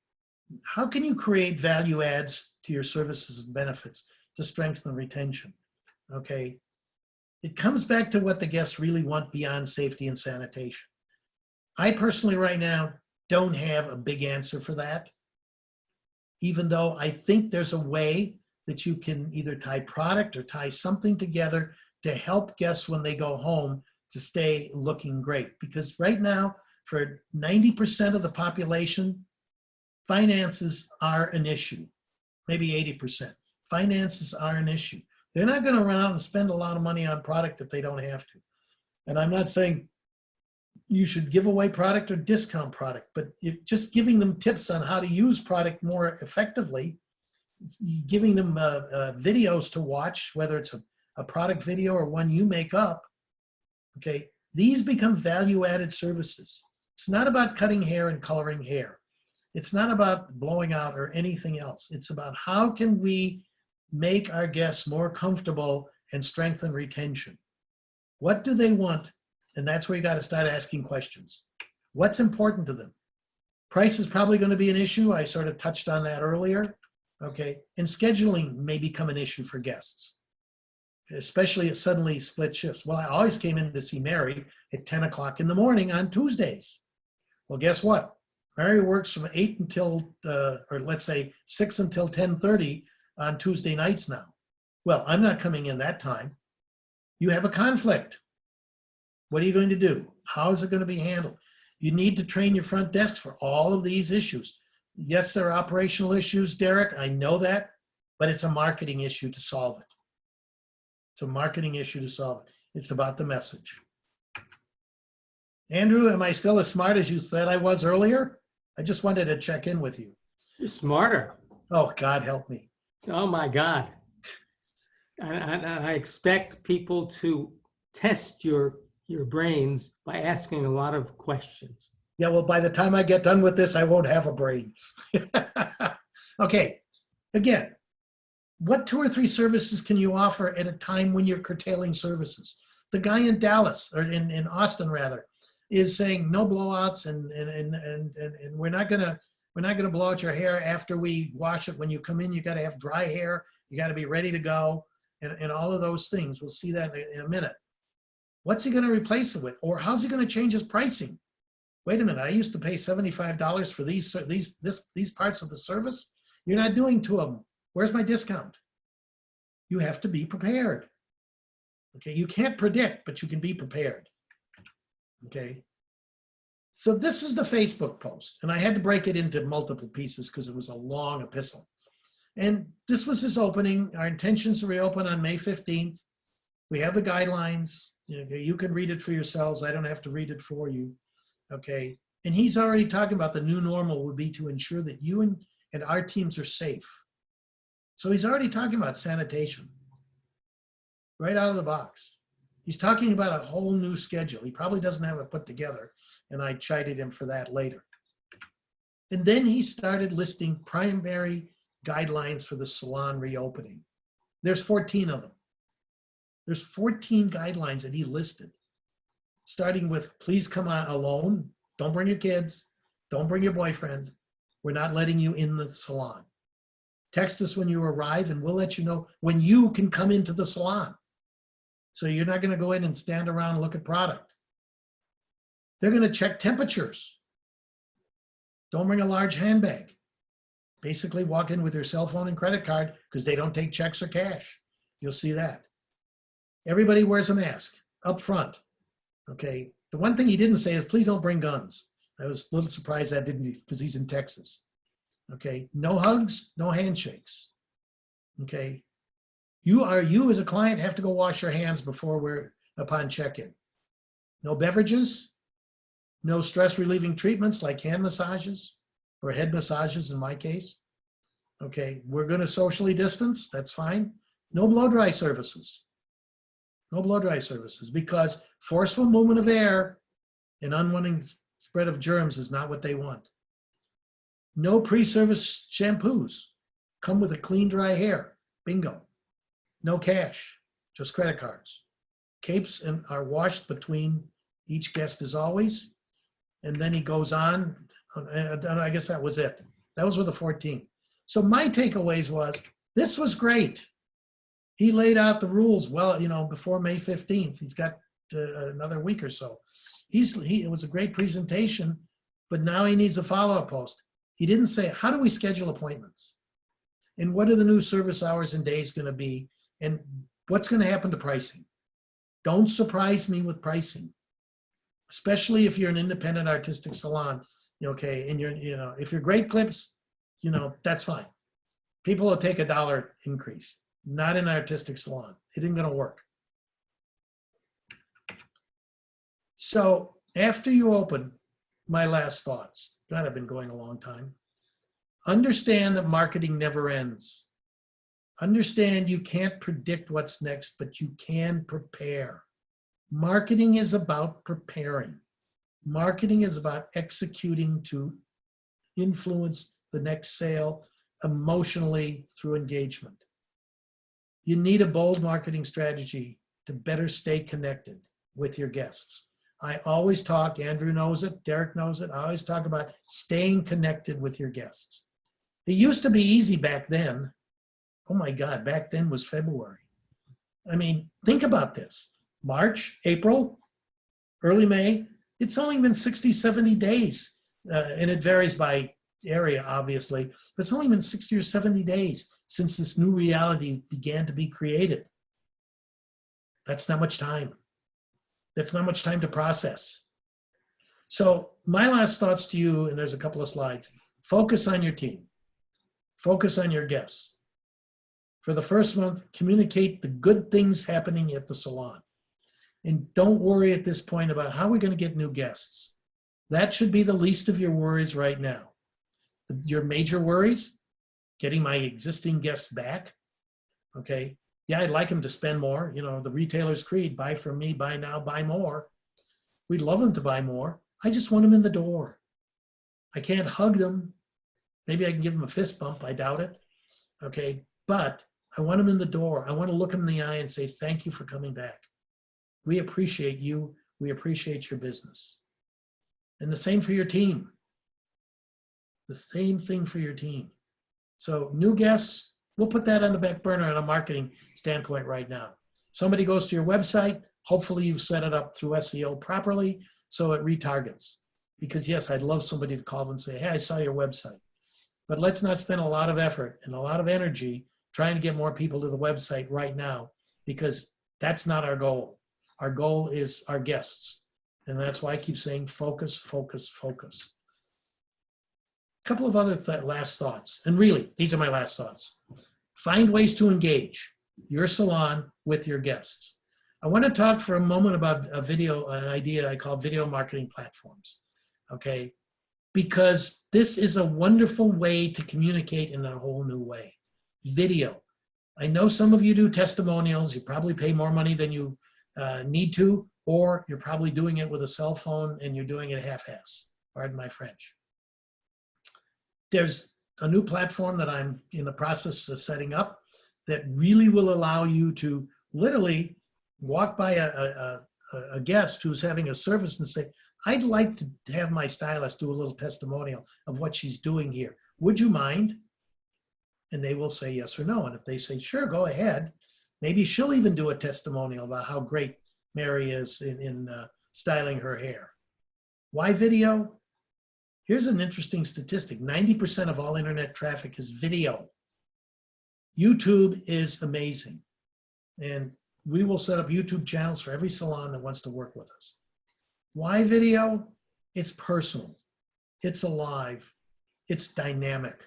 how can you create value adds to your services and benefits to strengthen retention? Okay. It comes back to what the guests really want beyond safety and sanitation. I personally right now don't have a big answer for that, even though I think there's a way that you can either tie product or tie something together to help guests when they go home to stay looking great. Because right now, for 90% of the population, finances are an issue, maybe 80%. Finances are an issue. They're not going to run out and spend a lot of money on product if they don't have to. And I'm not saying you should give away product or discount product, but just giving them tips on how to use product more effectively, giving them videos to watch, whether it's a product video or one you make up, okay, these become value-added services. It's not about cutting hair and coloring hair. It's not about blowing out or anything else. It's about how can we make our guests more comfortable and strengthen retention. What do they want? And that's where you got to start asking questions. What's important to them? Price is probably going to be an issue. I sort of touched on that earlier. Okay. And scheduling may become an issue for guests, especially at suddenly split shifts. Well, I always came in to see Mary at 10 o'clock in the morning on Tuesdays. Well, guess what? Mary works from 8 until, or let's say 6 until 10:30 on Tuesday nights now. Well, I'm not coming in that time. You have a conflict. What are you going to do? How is it going to be handled? You need to train your front desk for all of these issues. Yes, there are operational issues, Derek. I know that, but it's a marketing issue to solve it. It's a marketing issue to solve it. It's about the message. Andrew, am I still as smart as you said I was earlier? I just wanted to check in with you. You're smarter. Oh, God help me. Oh my God. And I expect people to test your brains by asking a lot of questions. Yeah, well, by the time I get done with this, I won't have a brain. Okay, again, what 2 or 3 services can you offer at a time when you're curtailing services? The guy in Dallas, or in Austin rather, is saying no blowouts, and we're not gonna blow out your hair after we wash it. When you come in, you got to have dry hair. You got to be ready to go, and all of those things. We'll see that in a minute. What's he going to replace it with, or how's he going to change his pricing? Wait a minute, I used to pay $75 for these parts of the service. You're not doing 2 of them. Where's my discount? You have to be prepared. Okay, you can't predict, but you can be prepared. Okay. So this is the Facebook post, and I had to break it into multiple pieces because it was a long epistle. And this was his opening. Our intentions to reopen on May 15th. We have the guidelines. Okay, you can read it for yourselves. I don't have to read it for you. Okay. And he's already talking about the new normal would be to ensure that you and our teams are safe. So he's already talking about sanitation right out of the box. He's talking about a whole new schedule. He probably doesn't have it put together, and I chided him for that later. And then he started listing primary guidelines for the salon reopening. There's 14 of them. There's 14 guidelines that he listed, starting with please come on alone. Don't bring your kids. Don't bring your boyfriend. We're not letting you in the salon. Text us when you arrive, and we'll let you know when you can come into the salon. So you're not going to go in and stand around and look at product. They're going to check temperatures. Don't bring a large handbag. Basically walk in with your cell phone and credit card because they don't take checks or cash. You'll see that. Everybody wears a mask up front. Okay. The one thing he didn't say is please don't bring guns. I was a little surprised that didn't because he's in Texas. Okay. No hugs, no handshakes. Okay. You as a client have to go wash your hands upon check-in. No beverages, no stress relieving treatments like hand massages or head massages in my case. Okay, we're going to socially distance, that's fine. No blow dry services. No blow dry services because forceful movement of air and unwanted spread of germs is not what they want. No pre-service shampoos. Come with a clean, dry hair. Bingo. No cash, just credit cards. Capes are washed between each guest as always. And then he goes on. I guess that was it. That was with the 14th. So my takeaways was, this was great. He laid out the rules well, before May 15th. He's got another week or so. It was a great presentation, but now he needs a follow-up post. He didn't say, how do we schedule appointments? And what are the new service hours and days going to be? And what's going to happen to pricing? Don't surprise me with pricing, especially if you're an independent artistic salon, okay? And if you're Great Clips, that's fine. People will take $1 increase, not an artistic salon. It isn't going to work. So after you open, my last thoughts. God, I've been going a long time. Understand that marketing never ends. Understand you can't predict what's next, but you can prepare. Marketing is about preparing. Marketing is about executing to influence the next sale emotionally through engagement. You need a bold marketing strategy to better stay connected with your guests. I always talk, Andrew knows it, Derek knows it, I always talk about staying connected with your guests. It used to be easy back then. Oh my God, back then was February. I mean, think about this. March, April, early May, it's only been 60, 70 days. And it varies by area, obviously, but it's only been 60 or 70 days since this new reality began to be created. That's not much time. That's not much time to process. So my last thoughts to you, and there's a couple of slides, focus on your team. Focus on your guests. For the first month, communicate the good things happening at the salon. And don't worry at this point about how we're going to get new guests. That should be the least of your worries right now. Your major worries, getting my existing guests back. Okay. Yeah, I'd like them to spend more. The retailer's creed, buy from me, buy now, buy more. We'd love them to buy more. I just want them in the door. I can't hug them. Maybe I can give them a fist bump. I doubt it. Okay. But I want them in the door. I want to look them in the eye and say, thank you for coming back. We appreciate you. We appreciate your business. And the same for your team. The same thing for your team. So new guests, we'll put that on the back burner on a marketing standpoint right now. Somebody goes to your website. Hopefully you've set it up through SEO properly so it retargets. Because yes, I'd love somebody to call and say, hey, I saw your website. But let's not spend a lot of effort and a lot of energy trying to get more people to the website right now, because that's not our goal. Our goal is our guests. And that's why I keep saying focus, focus, focus. A couple of other last thoughts. And really, these are my last thoughts. Find ways to engage your salon with your guests. I want to talk for a moment about an idea I call video marketing platforms. Okay. Because this is a wonderful way to communicate in a whole new way. Video. I know some of you do testimonials. You probably pay more money than you need to, or you're probably doing it with a cell phone and you're doing it half-ass. Pardon my French. There's a new platform that I'm in the process of setting up that really will allow you to literally walk by a guest who's having a service and say, I'd like to have my stylist do a little testimonial of what she's doing here. Would you mind? And they will say yes or no. And if they say, sure, go ahead, maybe she'll even do a testimonial about how great Mary is in styling her hair. Why video? Here's an interesting statistic. 90% of all internet traffic is video. YouTube is amazing. And we will set up YouTube channels for every salon that wants to work with us. Why video? It's personal. It's alive. It's dynamic.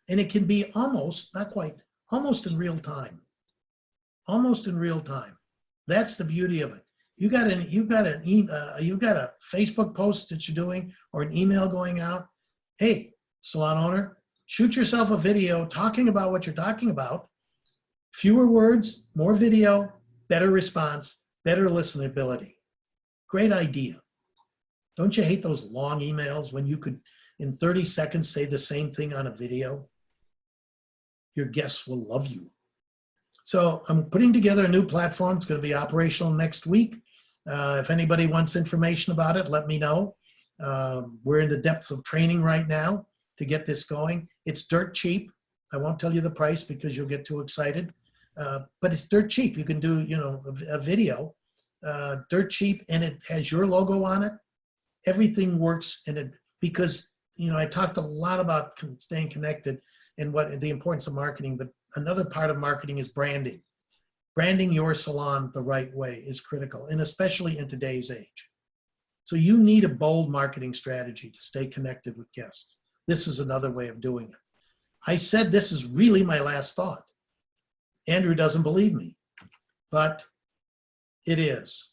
And it can be almost, not quite, almost in real time. Almost in real time. That's the beauty of it. You got a Facebook post that you're doing or an email going out. Hey, salon owner, shoot yourself a video talking about what you're talking about. Fewer words, more video, better response, better listenability. Great idea. Don't you hate those long emails when you could, in 30 seconds, say the same thing on a video? Your guests will love you. So I'm putting together a new platform. It's going to be operational next week. If anybody wants information about it, let me know. We're in the depths of training right now to get this going. It's dirt cheap. I won't tell you the price because you'll get too excited. But it's dirt cheap. You can do, a video, dirt cheap, and it has your logo on it. Everything works in it because, I talked a lot about staying connected and what the importance of marketing, but another part of marketing is branding. Branding your salon the right way is critical, and especially in today's age. So you need a bold marketing strategy to stay connected with guests. This is another way of doing it. I said this is really my last thought. Andrew doesn't believe me, but it is.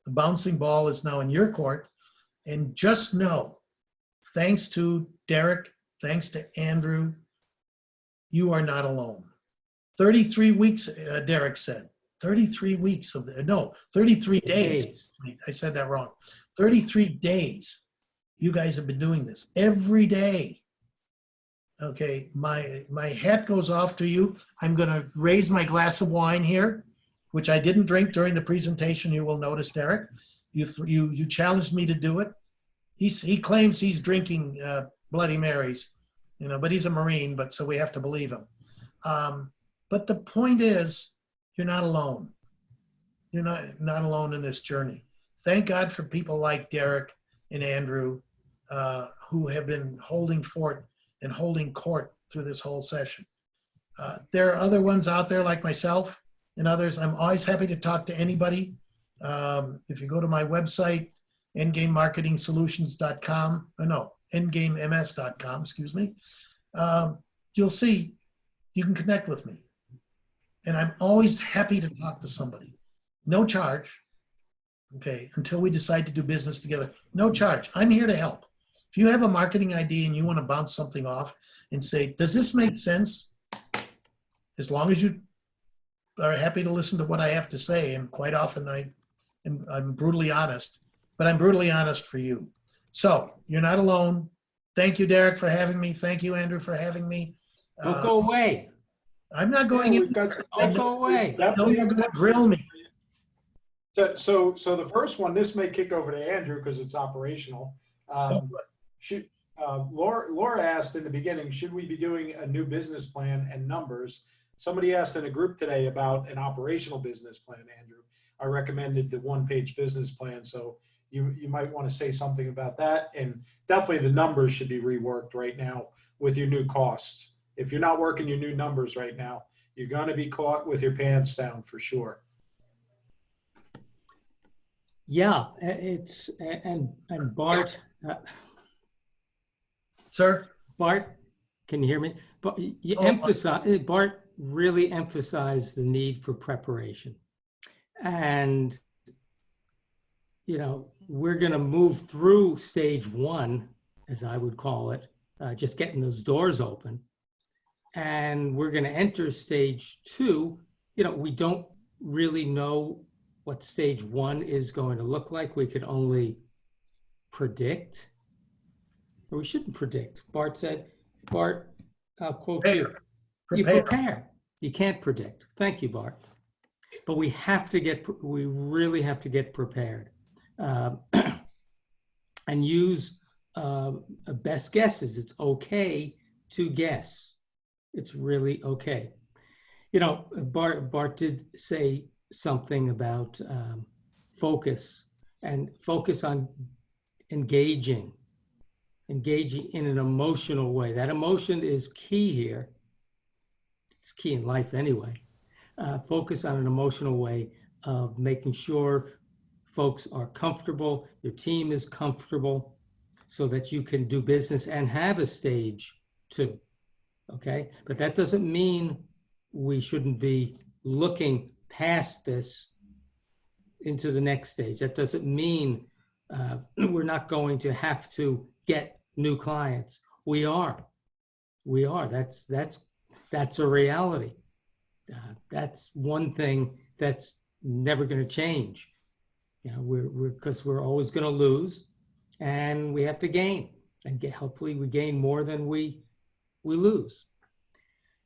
The bouncing ball is now in your court, and just know, thanks to Derek, thanks to Andrew, you are not alone. 33 weeks, Derek said. 33 weeks of 33 days. I said that wrong. 33 days. You guys have been doing this every day. Okay, my hat goes off to you. I'm going to raise my glass of wine here, which I didn't drink during the presentation. You will notice, Derek. You challenged me to do it. He claims he's drinking Bloody Marys, but he's a Marine, so we have to believe him. But the point is, you're not alone. You're not alone in this journey. Thank God for people like Derek and Andrew who have been holding fort and holding court through this whole session. There are other ones out there like myself and others. I'm always happy to talk to anybody. If you go to my website, endgamemarketingsolutions.com, endgamems.com, excuse me, you'll see you can connect with me. And I'm always happy to talk to somebody. No charge, okay, until we decide to do business together. No charge. I'm here to help. If you have a marketing idea and you want to bounce something off and say, does this make sense? As long as you are happy to listen to what I have to say, and quite often I'm brutally honest, but I'm brutally honest for you. So you're not alone. Thank you, Derek, for having me. Thank you, Andrew, for having me. Don't go away. I'm not going in. Don't go away. You're going to grill me. So the first one, this may kick over to Andrew because it's operational. Laura asked in the beginning, should we be doing a new business plan and numbers? Somebody asked in a group today about an operational business plan, Andrew. I recommended the one-page business plan, so you might want to say something about that. And definitely the numbers should be reworked right now with your new costs. If you're not working your new numbers right now, you're going to be caught with your pants down for sure. Yeah, and Bart. Sir? Bart, can you hear me? But Bart really emphasized the need for preparation. And, we're going to move through stage one, as I would call it, just getting those doors open. And we're going to enter stage two. We don't really know what stage one is going to look like. We could only predict. Or we shouldn't predict. Bart, I'll quote you. You prepare. You can't predict. Thank you, Bart. But we really have to get prepared and use best guesses. It's okay to guess. It's really okay. Bart did say something about focus and focus on engaging engaging in an emotional way. That emotion is key here. It's key in life anyway. Focus on an emotional way of making sure folks are comfortable, your team is comfortable, so that you can do business and have a stage two, okay? But that doesn't mean we shouldn't be looking past this into the next stage. That doesn't mean we're not going to have to get new clients. We are. That's a reality. That's one thing that's never going to change. You know, because we're always going to lose, and we have to gain, and hopefully we gain more than we lose.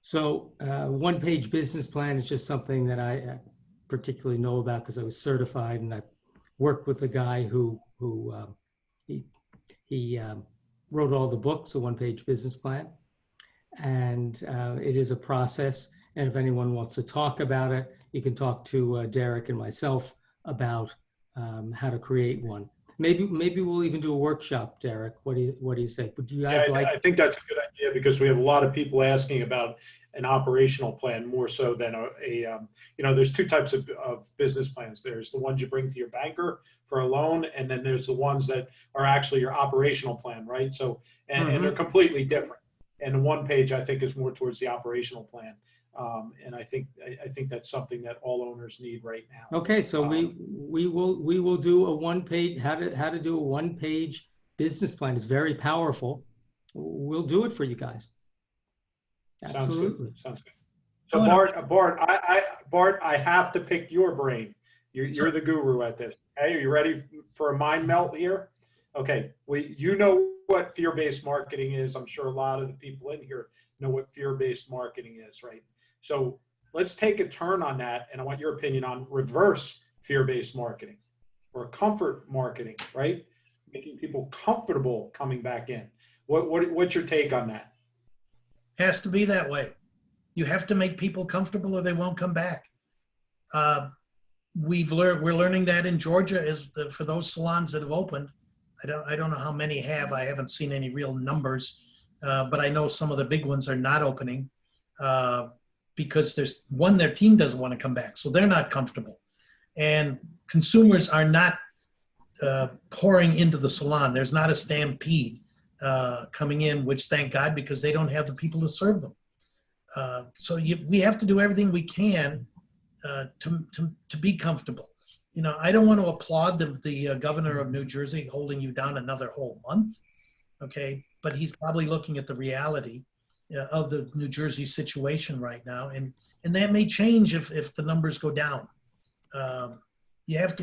So one-page business plan is just something that I particularly know about because I was certified, and I worked with a guy who wrote all the books, the one-page business plan, and it is a process. And if anyone wants to talk about it, you can talk to Derek and myself about how to create one. Maybe we'll even do a workshop, Derek. What do you say? Would you guys like? I think that's a good idea because we have a lot of people asking about an operational plan more so than there's two types of business plans. There's the ones you bring to your banker for a loan, and then there's the ones that are actually your operational plan, right? So, and they're completely different. And the one page I think is more towards the operational plan. And I think that's something that all owners need right now. Okay, so we will do a one-page how to do a one-page business plan. It's very powerful. We'll do it for you guys. Absolutely. Sounds good. So Bart, I have to pick your brain. You're the guru at this. Okay, are you ready for a mind melt here? Okay, you know what fear-based marketing is. I'm sure a lot of the people in here know what fear-based marketing is, right? So let's take a turn on that, and I want your opinion on reverse fear-based marketing or comfort marketing, right? Making people comfortable coming back in. What's your take on that? Has to be that way. You have to make people comfortable or they won't come back. We're learning that in Georgia for those salons that have opened. I don't know how many have. I haven't seen any real numbers, but I know some of the big ones are not opening because their team doesn't want to come back, so they're not comfortable, and consumers are not pouring into the salon. There's not a stampede coming in, which thank God, because they don't have the people to serve them. So we have to do everything we can to be comfortable. You know, I don't want to applaud the governor of New Jersey holding you down another whole month, okay? But he's probably looking at the reality of the New Jersey situation right now, and that may change if the numbers go down. You have to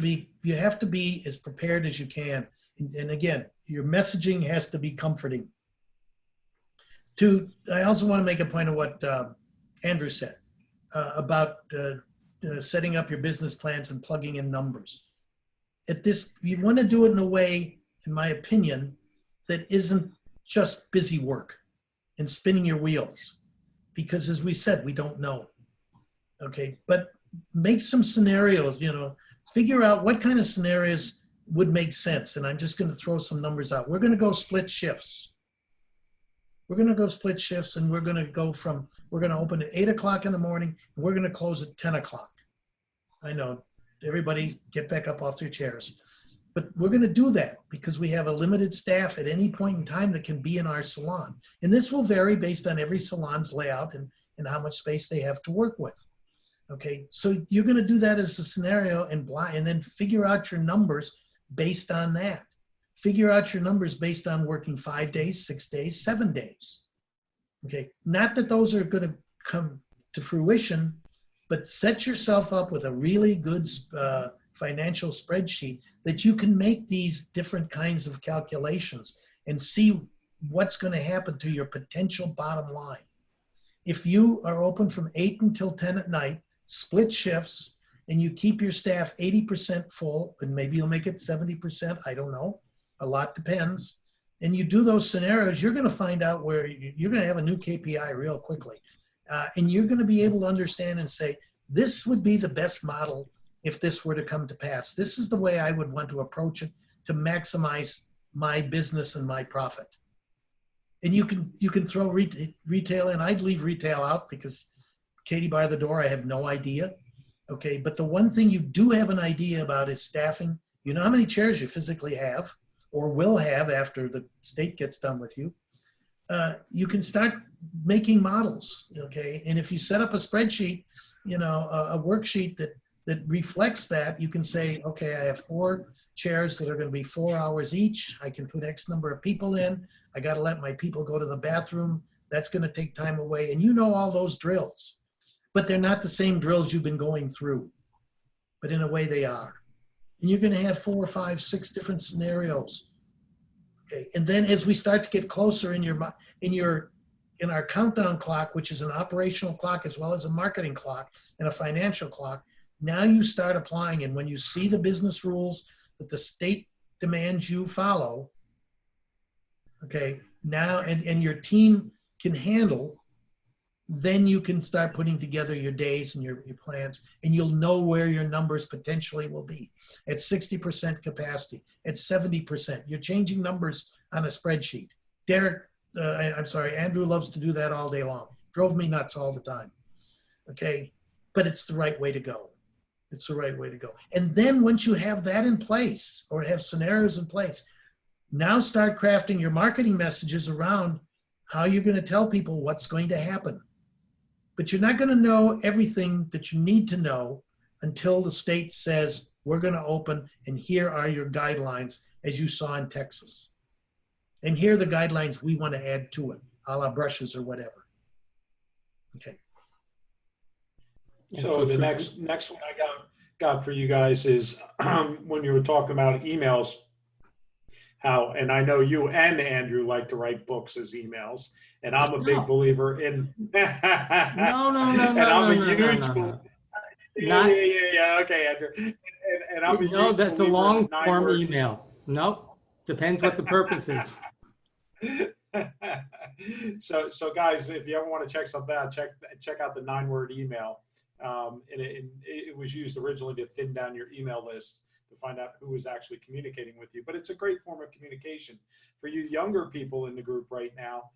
be as prepared as you can, and again, your messaging has to be comforting. I also want to make a point of what Andrew said about setting up your business plans and plugging in numbers. You want to do it in a way, in my opinion, that isn't just busy work and spinning your wheels, because as we said, we don't know. Okay, but make some scenarios, figure out what kind of scenarios would make sense. And I'm just going to throw some numbers out. We're going to go split shifts. And we're going to open at 8 o'clock in the morning, and we're going to close at 10 o'clock. I know, everybody get back up off their chairs. But we're going to do that because we have a limited staff at any point in time that can be in our salon. And this will vary based on every salon's layout and how much space they have to work with. Okay, so you're going to do that as a scenario and then figure out your numbers based on that. Figure out your numbers based on working 5 days, 6 days, 7 days. Okay, not that those are going to come to fruition, but set yourself up with a really good financial spreadsheet that you can make these different kinds of calculations and see what's going to happen to your potential bottom line. If you are open from 8 until 10 at night, split shifts, and you keep your staff 80% full, and maybe you'll make it 70%, I don't know. A lot depends. And you do those scenarios, you're going to find out where you're going to have a new KPI real quickly. And you're going to be able to understand and say, this would be the best model if this were to come to pass. This is the way I would want to approach it to maximize my business and my profit. And you can throw retail in. I'd leave retail out because Katie by the door, I have no idea. Okay, but the one thing you do have an idea about is staffing. You know how many chairs you physically have or will have after the state gets done with you. You can start making models, okay? And if you set up a spreadsheet, you know, a worksheet that reflects that, you can say, okay, I have 4 chairs that are going to be 4 hours each. I can put X number of people in. I got to let my people go to the bathroom. That's going to take time away. And you know all those drills, but they're not the same drills you've been going through, but in a way they are. And you're going to have 4, 5, 6 different scenarios. Okay. And then as we start to get closer in our countdown clock, which is an operational clock as well as a marketing clock and a financial clock, now you start applying. And when you see the business rules that the state demands you follow, okay, now and your team can handle, then you can start putting together your days and your plans, and you'll know where your numbers potentially will be at 60% capacity, at 70%. You're changing numbers on a spreadsheet. Andrew loves to do that all day long. Drove me nuts all the time. Okay, but it's the right way to go. It's the right way to go. And then once you have that in place or have scenarios in place, now start crafting your marketing messages around how you're going to tell people what's going to happen. But you're not going to know everything that you need to know until the state says, we're going to open and here are your guidelines, as you saw in Texas. And here are the guidelines we want to add to it, a la brushes or whatever. Okay. So the next one I got for you guys is when you were talking about emails, how, and I know you and Andrew like to write books as emails, and I'm a big believer in. No. And I'm a huge believer. Yeah. Okay, Andrew. And I'm a huge no, that's a believer in long form 9-word email. Nope. Depends what the purpose is. So guys, if you ever want to check something out, check out the 9-word email. And it was used originally to thin down your email list to find out who was actually communicating with you. But it's a great form of communication. For you younger people in the group right now,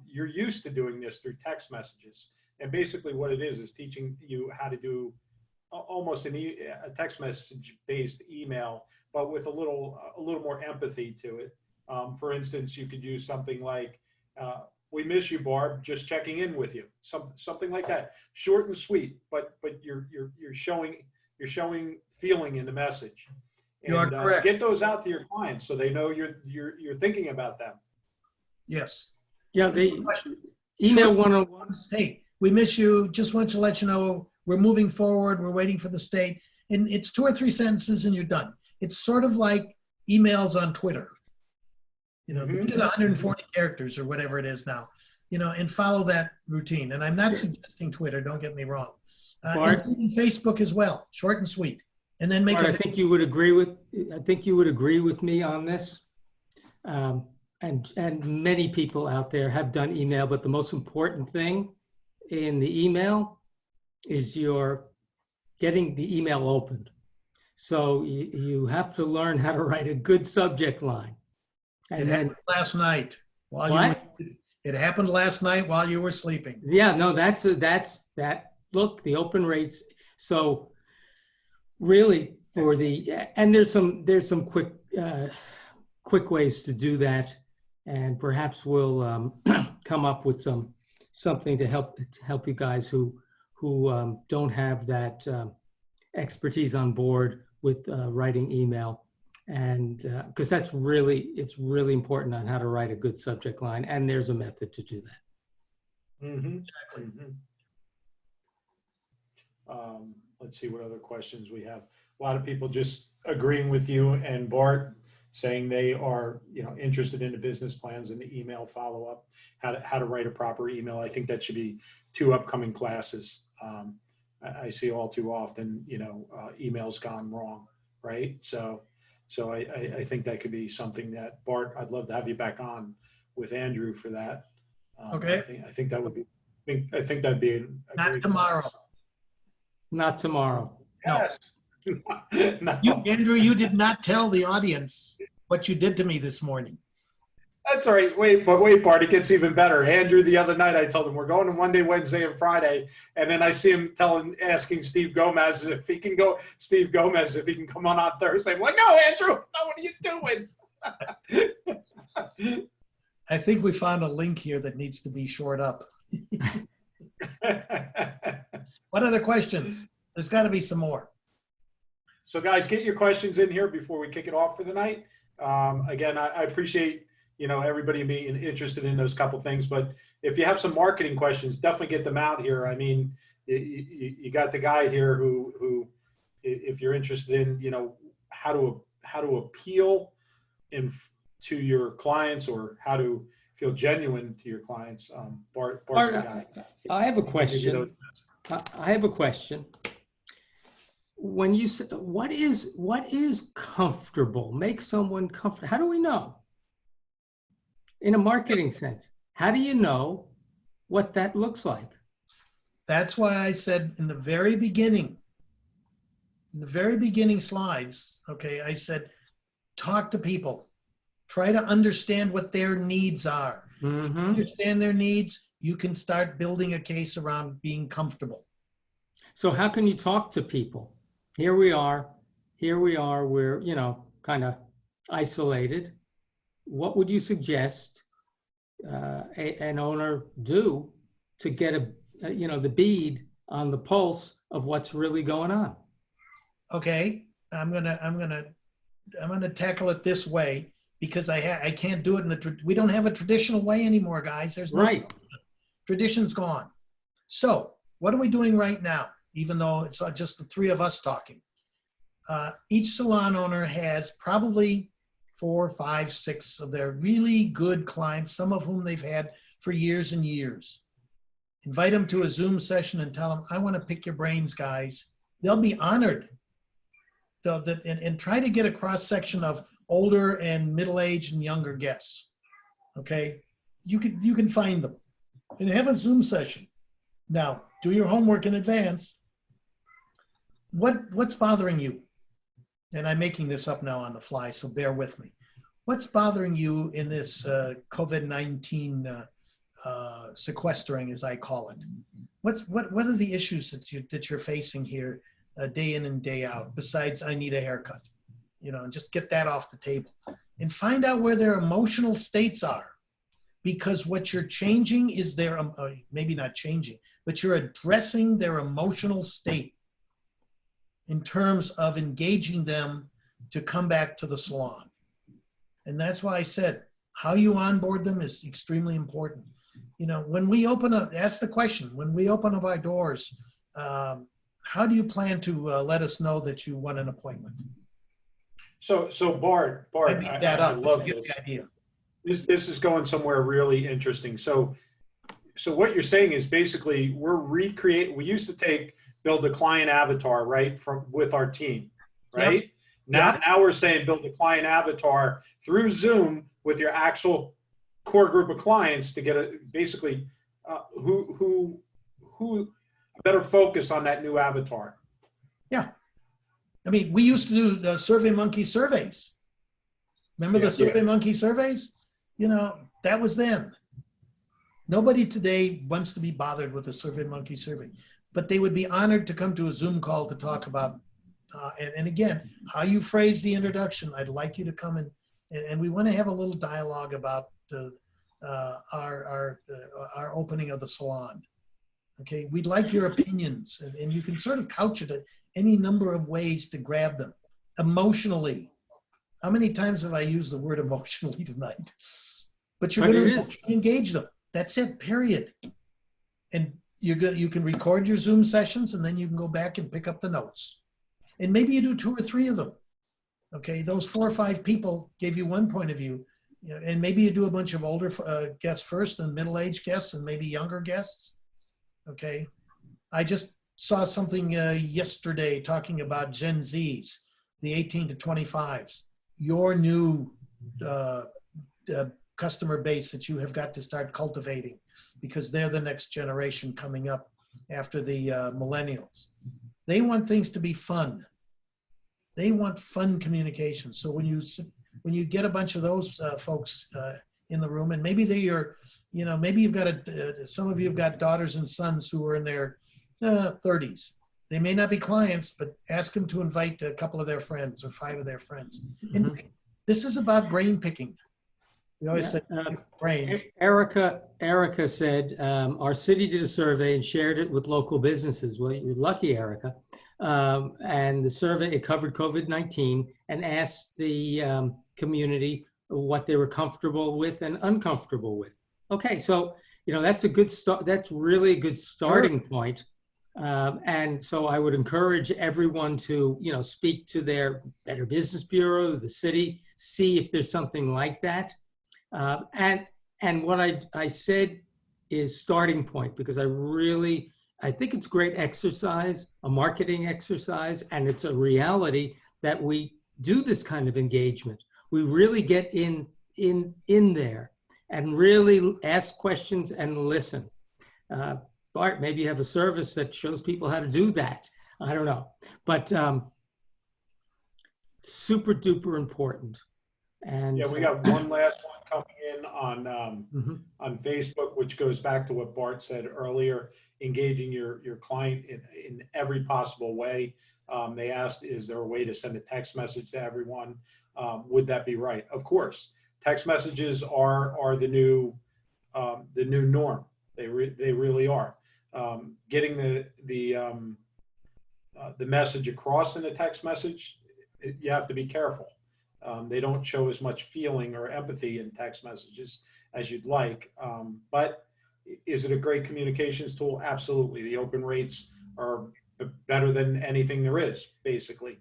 you're used to doing this through text messages. And basically what it is teaching you how to do almost a text message based email, but with a little more empathy to it. For instance, you could use something like, we miss you, Barb, just checking in with you. Something like that. Short and sweet, but you're showing feeling in the message. And, you are correct. Get those out to your clients so they know you're thinking about them. Yes. Yeah, the email 101. Hey, we miss you. Just want to let you know we're moving forward. We're waiting for the state. And it's 2 or 3 sentences and you're done. It's sort of like emails on Twitter. You know, do the 140 characters or whatever it is now, you know, and follow that routine. And I'm not suggesting Twitter, don't get me wrong. And Facebook as well, short and sweet. And then make Bart, I think you would agree with me on this. And many people out there have done email, but the most important thing in the email is you're getting the email opened. So you have to learn how to write a good subject line. And it happened last night while it happened last night while you were sleeping. Yeah, no, that's that. Look, the open rates. So really and there's some quick ways to do that, and perhaps we'll come up with something to help you guys who don't have that expertise on board with writing email. And because it's really important on how to write a good subject line, and there's a method to do that. Exactly. Let's see what other questions we have. A lot of people just agreeing with you and Bart, saying they are interested in the business plans and the email follow-up, how to write a proper email. I think that should be 2 upcoming classes. I see all too often emails gone wrong, right? So I think that could be something that, Bart, I'd love to have you back on with Andrew for that. Okay. I think that would be. I think that'd be not tomorrow. Class. Not tomorrow. Yes. No. Andrew, you did not tell the audience what you did to me this morning. That's all right. Wait, Bart, it gets even better. Andrew, the other night, I told him we're going to Monday, Wednesday, and Friday, and then I see him asking Steve Gomez if he can go. Steve Gomez, if he can come on Thursday. I'm like, no, Andrew, no, what are you doing? I think we found a link here that needs to be shored up. What other questions? There's got to be some more. So, guys, get your questions in here before we kick it off for the night. Again, I appreciate everybody being interested in those couple things, but if you have some marketing questions, definitely get them out here. I mean, you got the guy here who if you're interested in how to appeal to your clients or how to feel genuine to your clients, Bart's the guy. I have a question. When you say, what is comfortable? Make someone comfortable. How do we know? In a marketing sense, how do you know what that looks like? That's why I said in the very beginning slides, okay, I said, talk to people. Try to understand what their needs are. Mm-hmm. If you understand their needs, you can start building a case around being comfortable. So how can you talk to people? Here we are, we're, kind of isolated. What would you suggest an owner do to get the bead on the pulse of what's really going on? Okay, I'm gonna tackle it this way because I can't do it we don't have a traditional way anymore, guys. There's no right. Tradition's gone. So what are we doing right now? Even though it's not just the three of us talking, each salon owner has probably 4, 5, 6 of their really good clients, some of whom they've had for years and years. Invite them to a Zoom session and tell them, I want to pick your brains, guys. They'll be honored. And try to get a cross-section of older and middle-aged and younger guests. Okay? You can find them and have a Zoom session. Now, do your homework in advance. What's bothering you? And I'm making this up now on the fly, so bear with me. What's bothering you in this COVID-19 sequestering, as I call it? What are the issues that you're facing here day in and day out, besides I need a haircut? And just get that off the table. And find out where their emotional states are. Because what you're changing is maybe not changing, but you're addressing their emotional state in terms of engaging them to come back to the salon. And that's why I said, how you onboard them is extremely important. When we ask the question, when we open up our doors, how do you plan to let us know that you want an appointment? So Bart, I love this. Idea. This is going somewhere really interesting. So what you're saying is basically we used to build a client avatar, right, with our team, right? Yep. Now we're saying build a client avatar through Zoom with your actual core group of clients to get who better focus on that new avatar. Yeah. I mean, we used to do the SurveyMonkey surveys. Remember the SurveyMonkey surveys? That was then. Nobody today wants to be bothered with a SurveyMonkey survey, but they would be honored to come to a Zoom call to talk about, and again, how you phrase the introduction. I'd like you to come and we want to have a little dialogue about our opening of the salon. Okay, we'd like your opinions, and you can sort of couch it in any number of ways to grab them. Emotionally. How many times have I used the word emotionally tonight? But you're going to emotionally engage them. That's it, period. And you can record your Zoom sessions, and then you can go back and pick up the notes. And maybe you do 2 or 3 of them. Okay, those 4 or 5 people gave you one point of view. And maybe you do a bunch of older guests first, and middle-aged guests, and maybe younger guests. Okay, I just saw something yesterday talking about Gen Zs, the 18 to 25s, your new customer base that you have got to start cultivating, because they're the next generation coming up after the millennials. They want things to be fun. They want fun communication. So when you get a bunch of those folks in the room, and maybe maybe you've got some of you have got daughters and sons who are in their 30s. They may not be clients, but ask them to invite a couple of their friends or 5 of their friends. And this is about brain picking. We always say brain. Erica said, our city did a survey and shared it with local businesses. Well, you're lucky, Erica. And the survey, it covered COVID-19 and asked the community what they were comfortable with and uncomfortable with. Okay, so, that's a good start. That's really a good starting point. And so I would encourage everyone to, speak to their Better Business Bureau, the city, see if there's something like that. And what I said is starting point, because I think it's great exercise, a marketing exercise, and it's a reality that we do this kind of engagement. We really get in there and really ask questions and listen. Bart, maybe you have a service that shows people how to do that. I don't know, but super duper important. And yeah, we got one last one coming in on Facebook, which goes back to what Bart said earlier, engaging your client in every possible way. They asked, is there a way to send a text message to everyone? Would that be right? Of course, text messages are the new norm. They really are. Getting the message across in a text message, you have to be careful. They don't show as much feeling or empathy in text messages as you'd like. But is it a great communications tool? Absolutely. The open rates are better than anything there is, basically.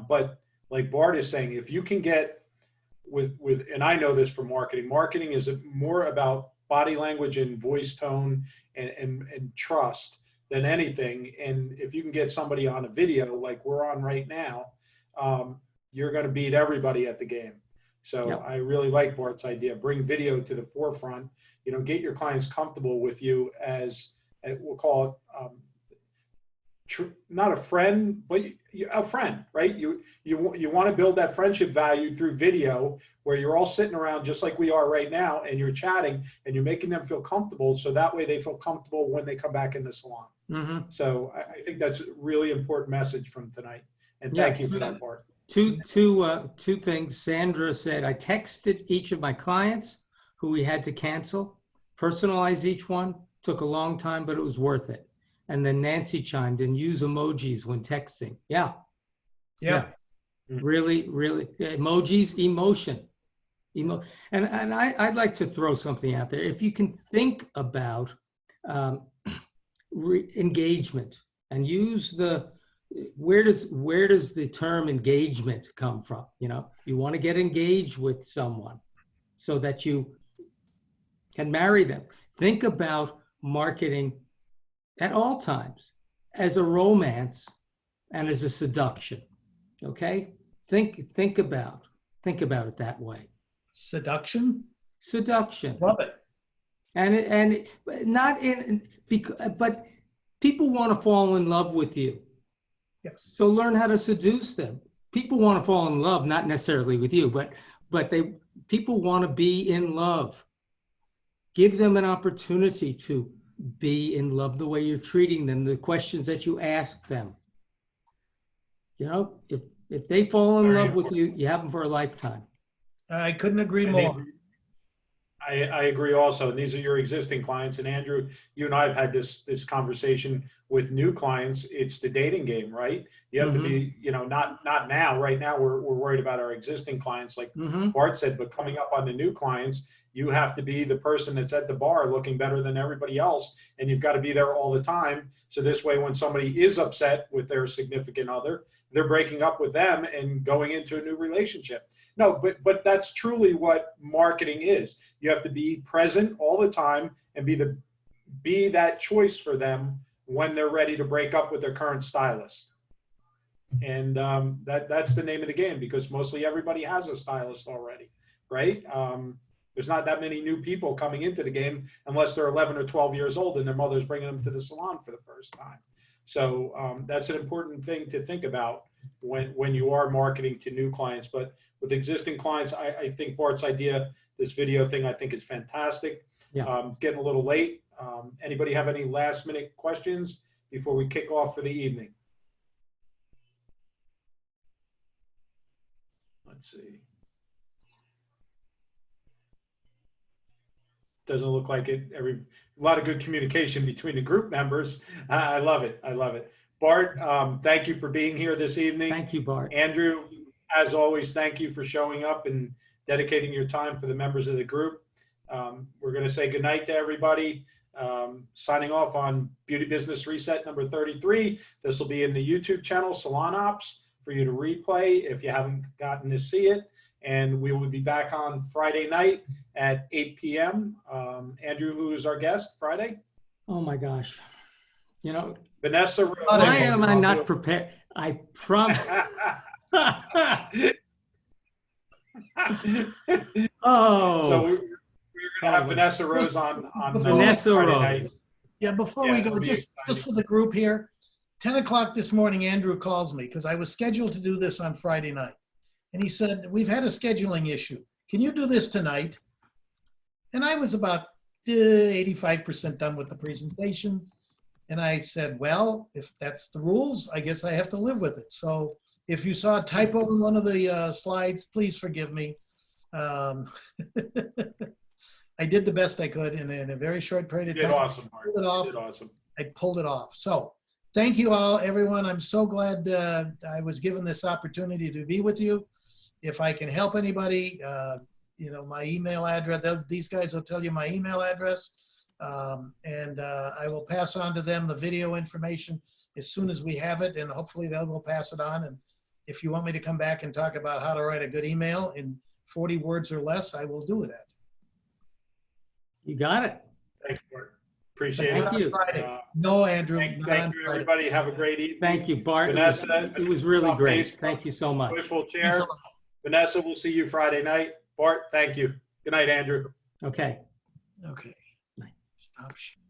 But like Bart is saying, if you can get with and I know this from marketing is more about body language and voice tone and trust than anything. And if you can get somebody on a video like we're on right now, you're going to beat everybody at the game. So yep. I really like Bart's idea. Bring video to the forefront. Get your clients comfortable with you as we'll call it, not a friend, but a friend, right? You want to build that friendship value through video, where you're all sitting around just like we are right now, and you're chatting and you're making them feel comfortable. So that way they feel comfortable when they come back in the salon. Mm-hmm. So I think that's a really important message from tonight. And thank you for that, Bart. Two things. Sandra said, I texted each of my clients who we had to cancel, personalized each one, took a long time, but it was worth it. And then Nancy chimed in, use emojis when texting. Yeah. Really, really. Emojis, emotion. And I'd like to throw something out there. If you can think about engagement and use where does the term engagement come from? You want to get engaged with someone so that you can marry them. Think about marketing at all times as a romance and as a seduction. Okay? Think about it that way. Seduction. Love it. And not but people want to fall in love with you. Yes. So learn how to seduce them. People want to fall in love, not necessarily with you, but people want to be in love. Give them an opportunity to be in love, the way you're treating them, the questions that you ask them. If they fall in love with you, you have them for a lifetime. I couldn't agree more. I agree also. And these are your existing clients. And Andrew, you and I have had this conversation with new clients. It's the dating game, right? You have to be, not now. Right now, we're worried about our existing clients, like Bart said, but coming up on the new clients, you have to be the person that's at the bar looking better than everybody else. And you've got to be there all the time. So this way, when somebody is upset with their significant other, they're breaking up with them and going into a new relationship. No, but that's truly what marketing is. You have to be present all the time and be that choice for them when they're ready to break up with their current stylist. And that's the name of the game, because mostly everybody has a stylist already, right? There's not that many new people coming into the game unless they're 11 or 12 years old and their mother's bringing them to the salon for the first time. So that's an important thing to think about when you are marketing to new clients. But with existing clients, I think Bart's idea, this video thing, I think is fantastic. Yeah. Getting a little late. Anybody have any last minute questions before we kick off for the evening? Let's see. Doesn't look like it. A lot of good communication between the group members. I love it. I love it. Bart, thank you for being here this evening. Thank you, Bart. Andrew, as always, thank you for showing up and dedicating your time for the members of the group. We're going to say goodnight to everybody. Signing off on Beauty Business Reset number 33. This will be in the YouTube channel, Salon Ops, for you to replay if you haven't gotten to see it. And we will be back on Friday night at 8 p.m. Andrew, who is our guest Friday? Oh my gosh. You know, Vanessa. why am I not prepared? I promise. Oh. So we're going to have Vanessa Rose on Vanessa Friday Rose. night. Yeah, before we go, just for the group here, 10 o'clock this morning, Andrew calls me because I was scheduled to do this on Friday night. And he said, we've had a scheduling issue. Can you do this tonight? And I was about 85% done with the presentation. And I said, well, if that's the rules, I guess I have to live with it. So if you saw a typo in one of the slides, please forgive me. I did the best I could in a very short period of time. You did awesome, Bart. Pulled it off. You did awesome. I pulled it off. So thank you all, everyone. I'm so glad I was given this opportunity to be with you. If I can help anybody, you know, my email address, these guys will tell you my email address. And I will pass on to them the video information as soon as we have it, and hopefully they will pass it on. And if you want me to come back and talk about how to write a good email in 40 words or less, I will do that. You got it. Thanks, Bart. Appreciate it. Thank you. No, Andrew. Thank you, everybody. Have a great evening. Thank you, Bart. Vanessa, It was really on great. Facebook, Thank you so much. Wishful chair. Vanessa, we'll see you Friday night. Bart, thank you. Good night, Andrew. Okay. Okay. Stop sharing.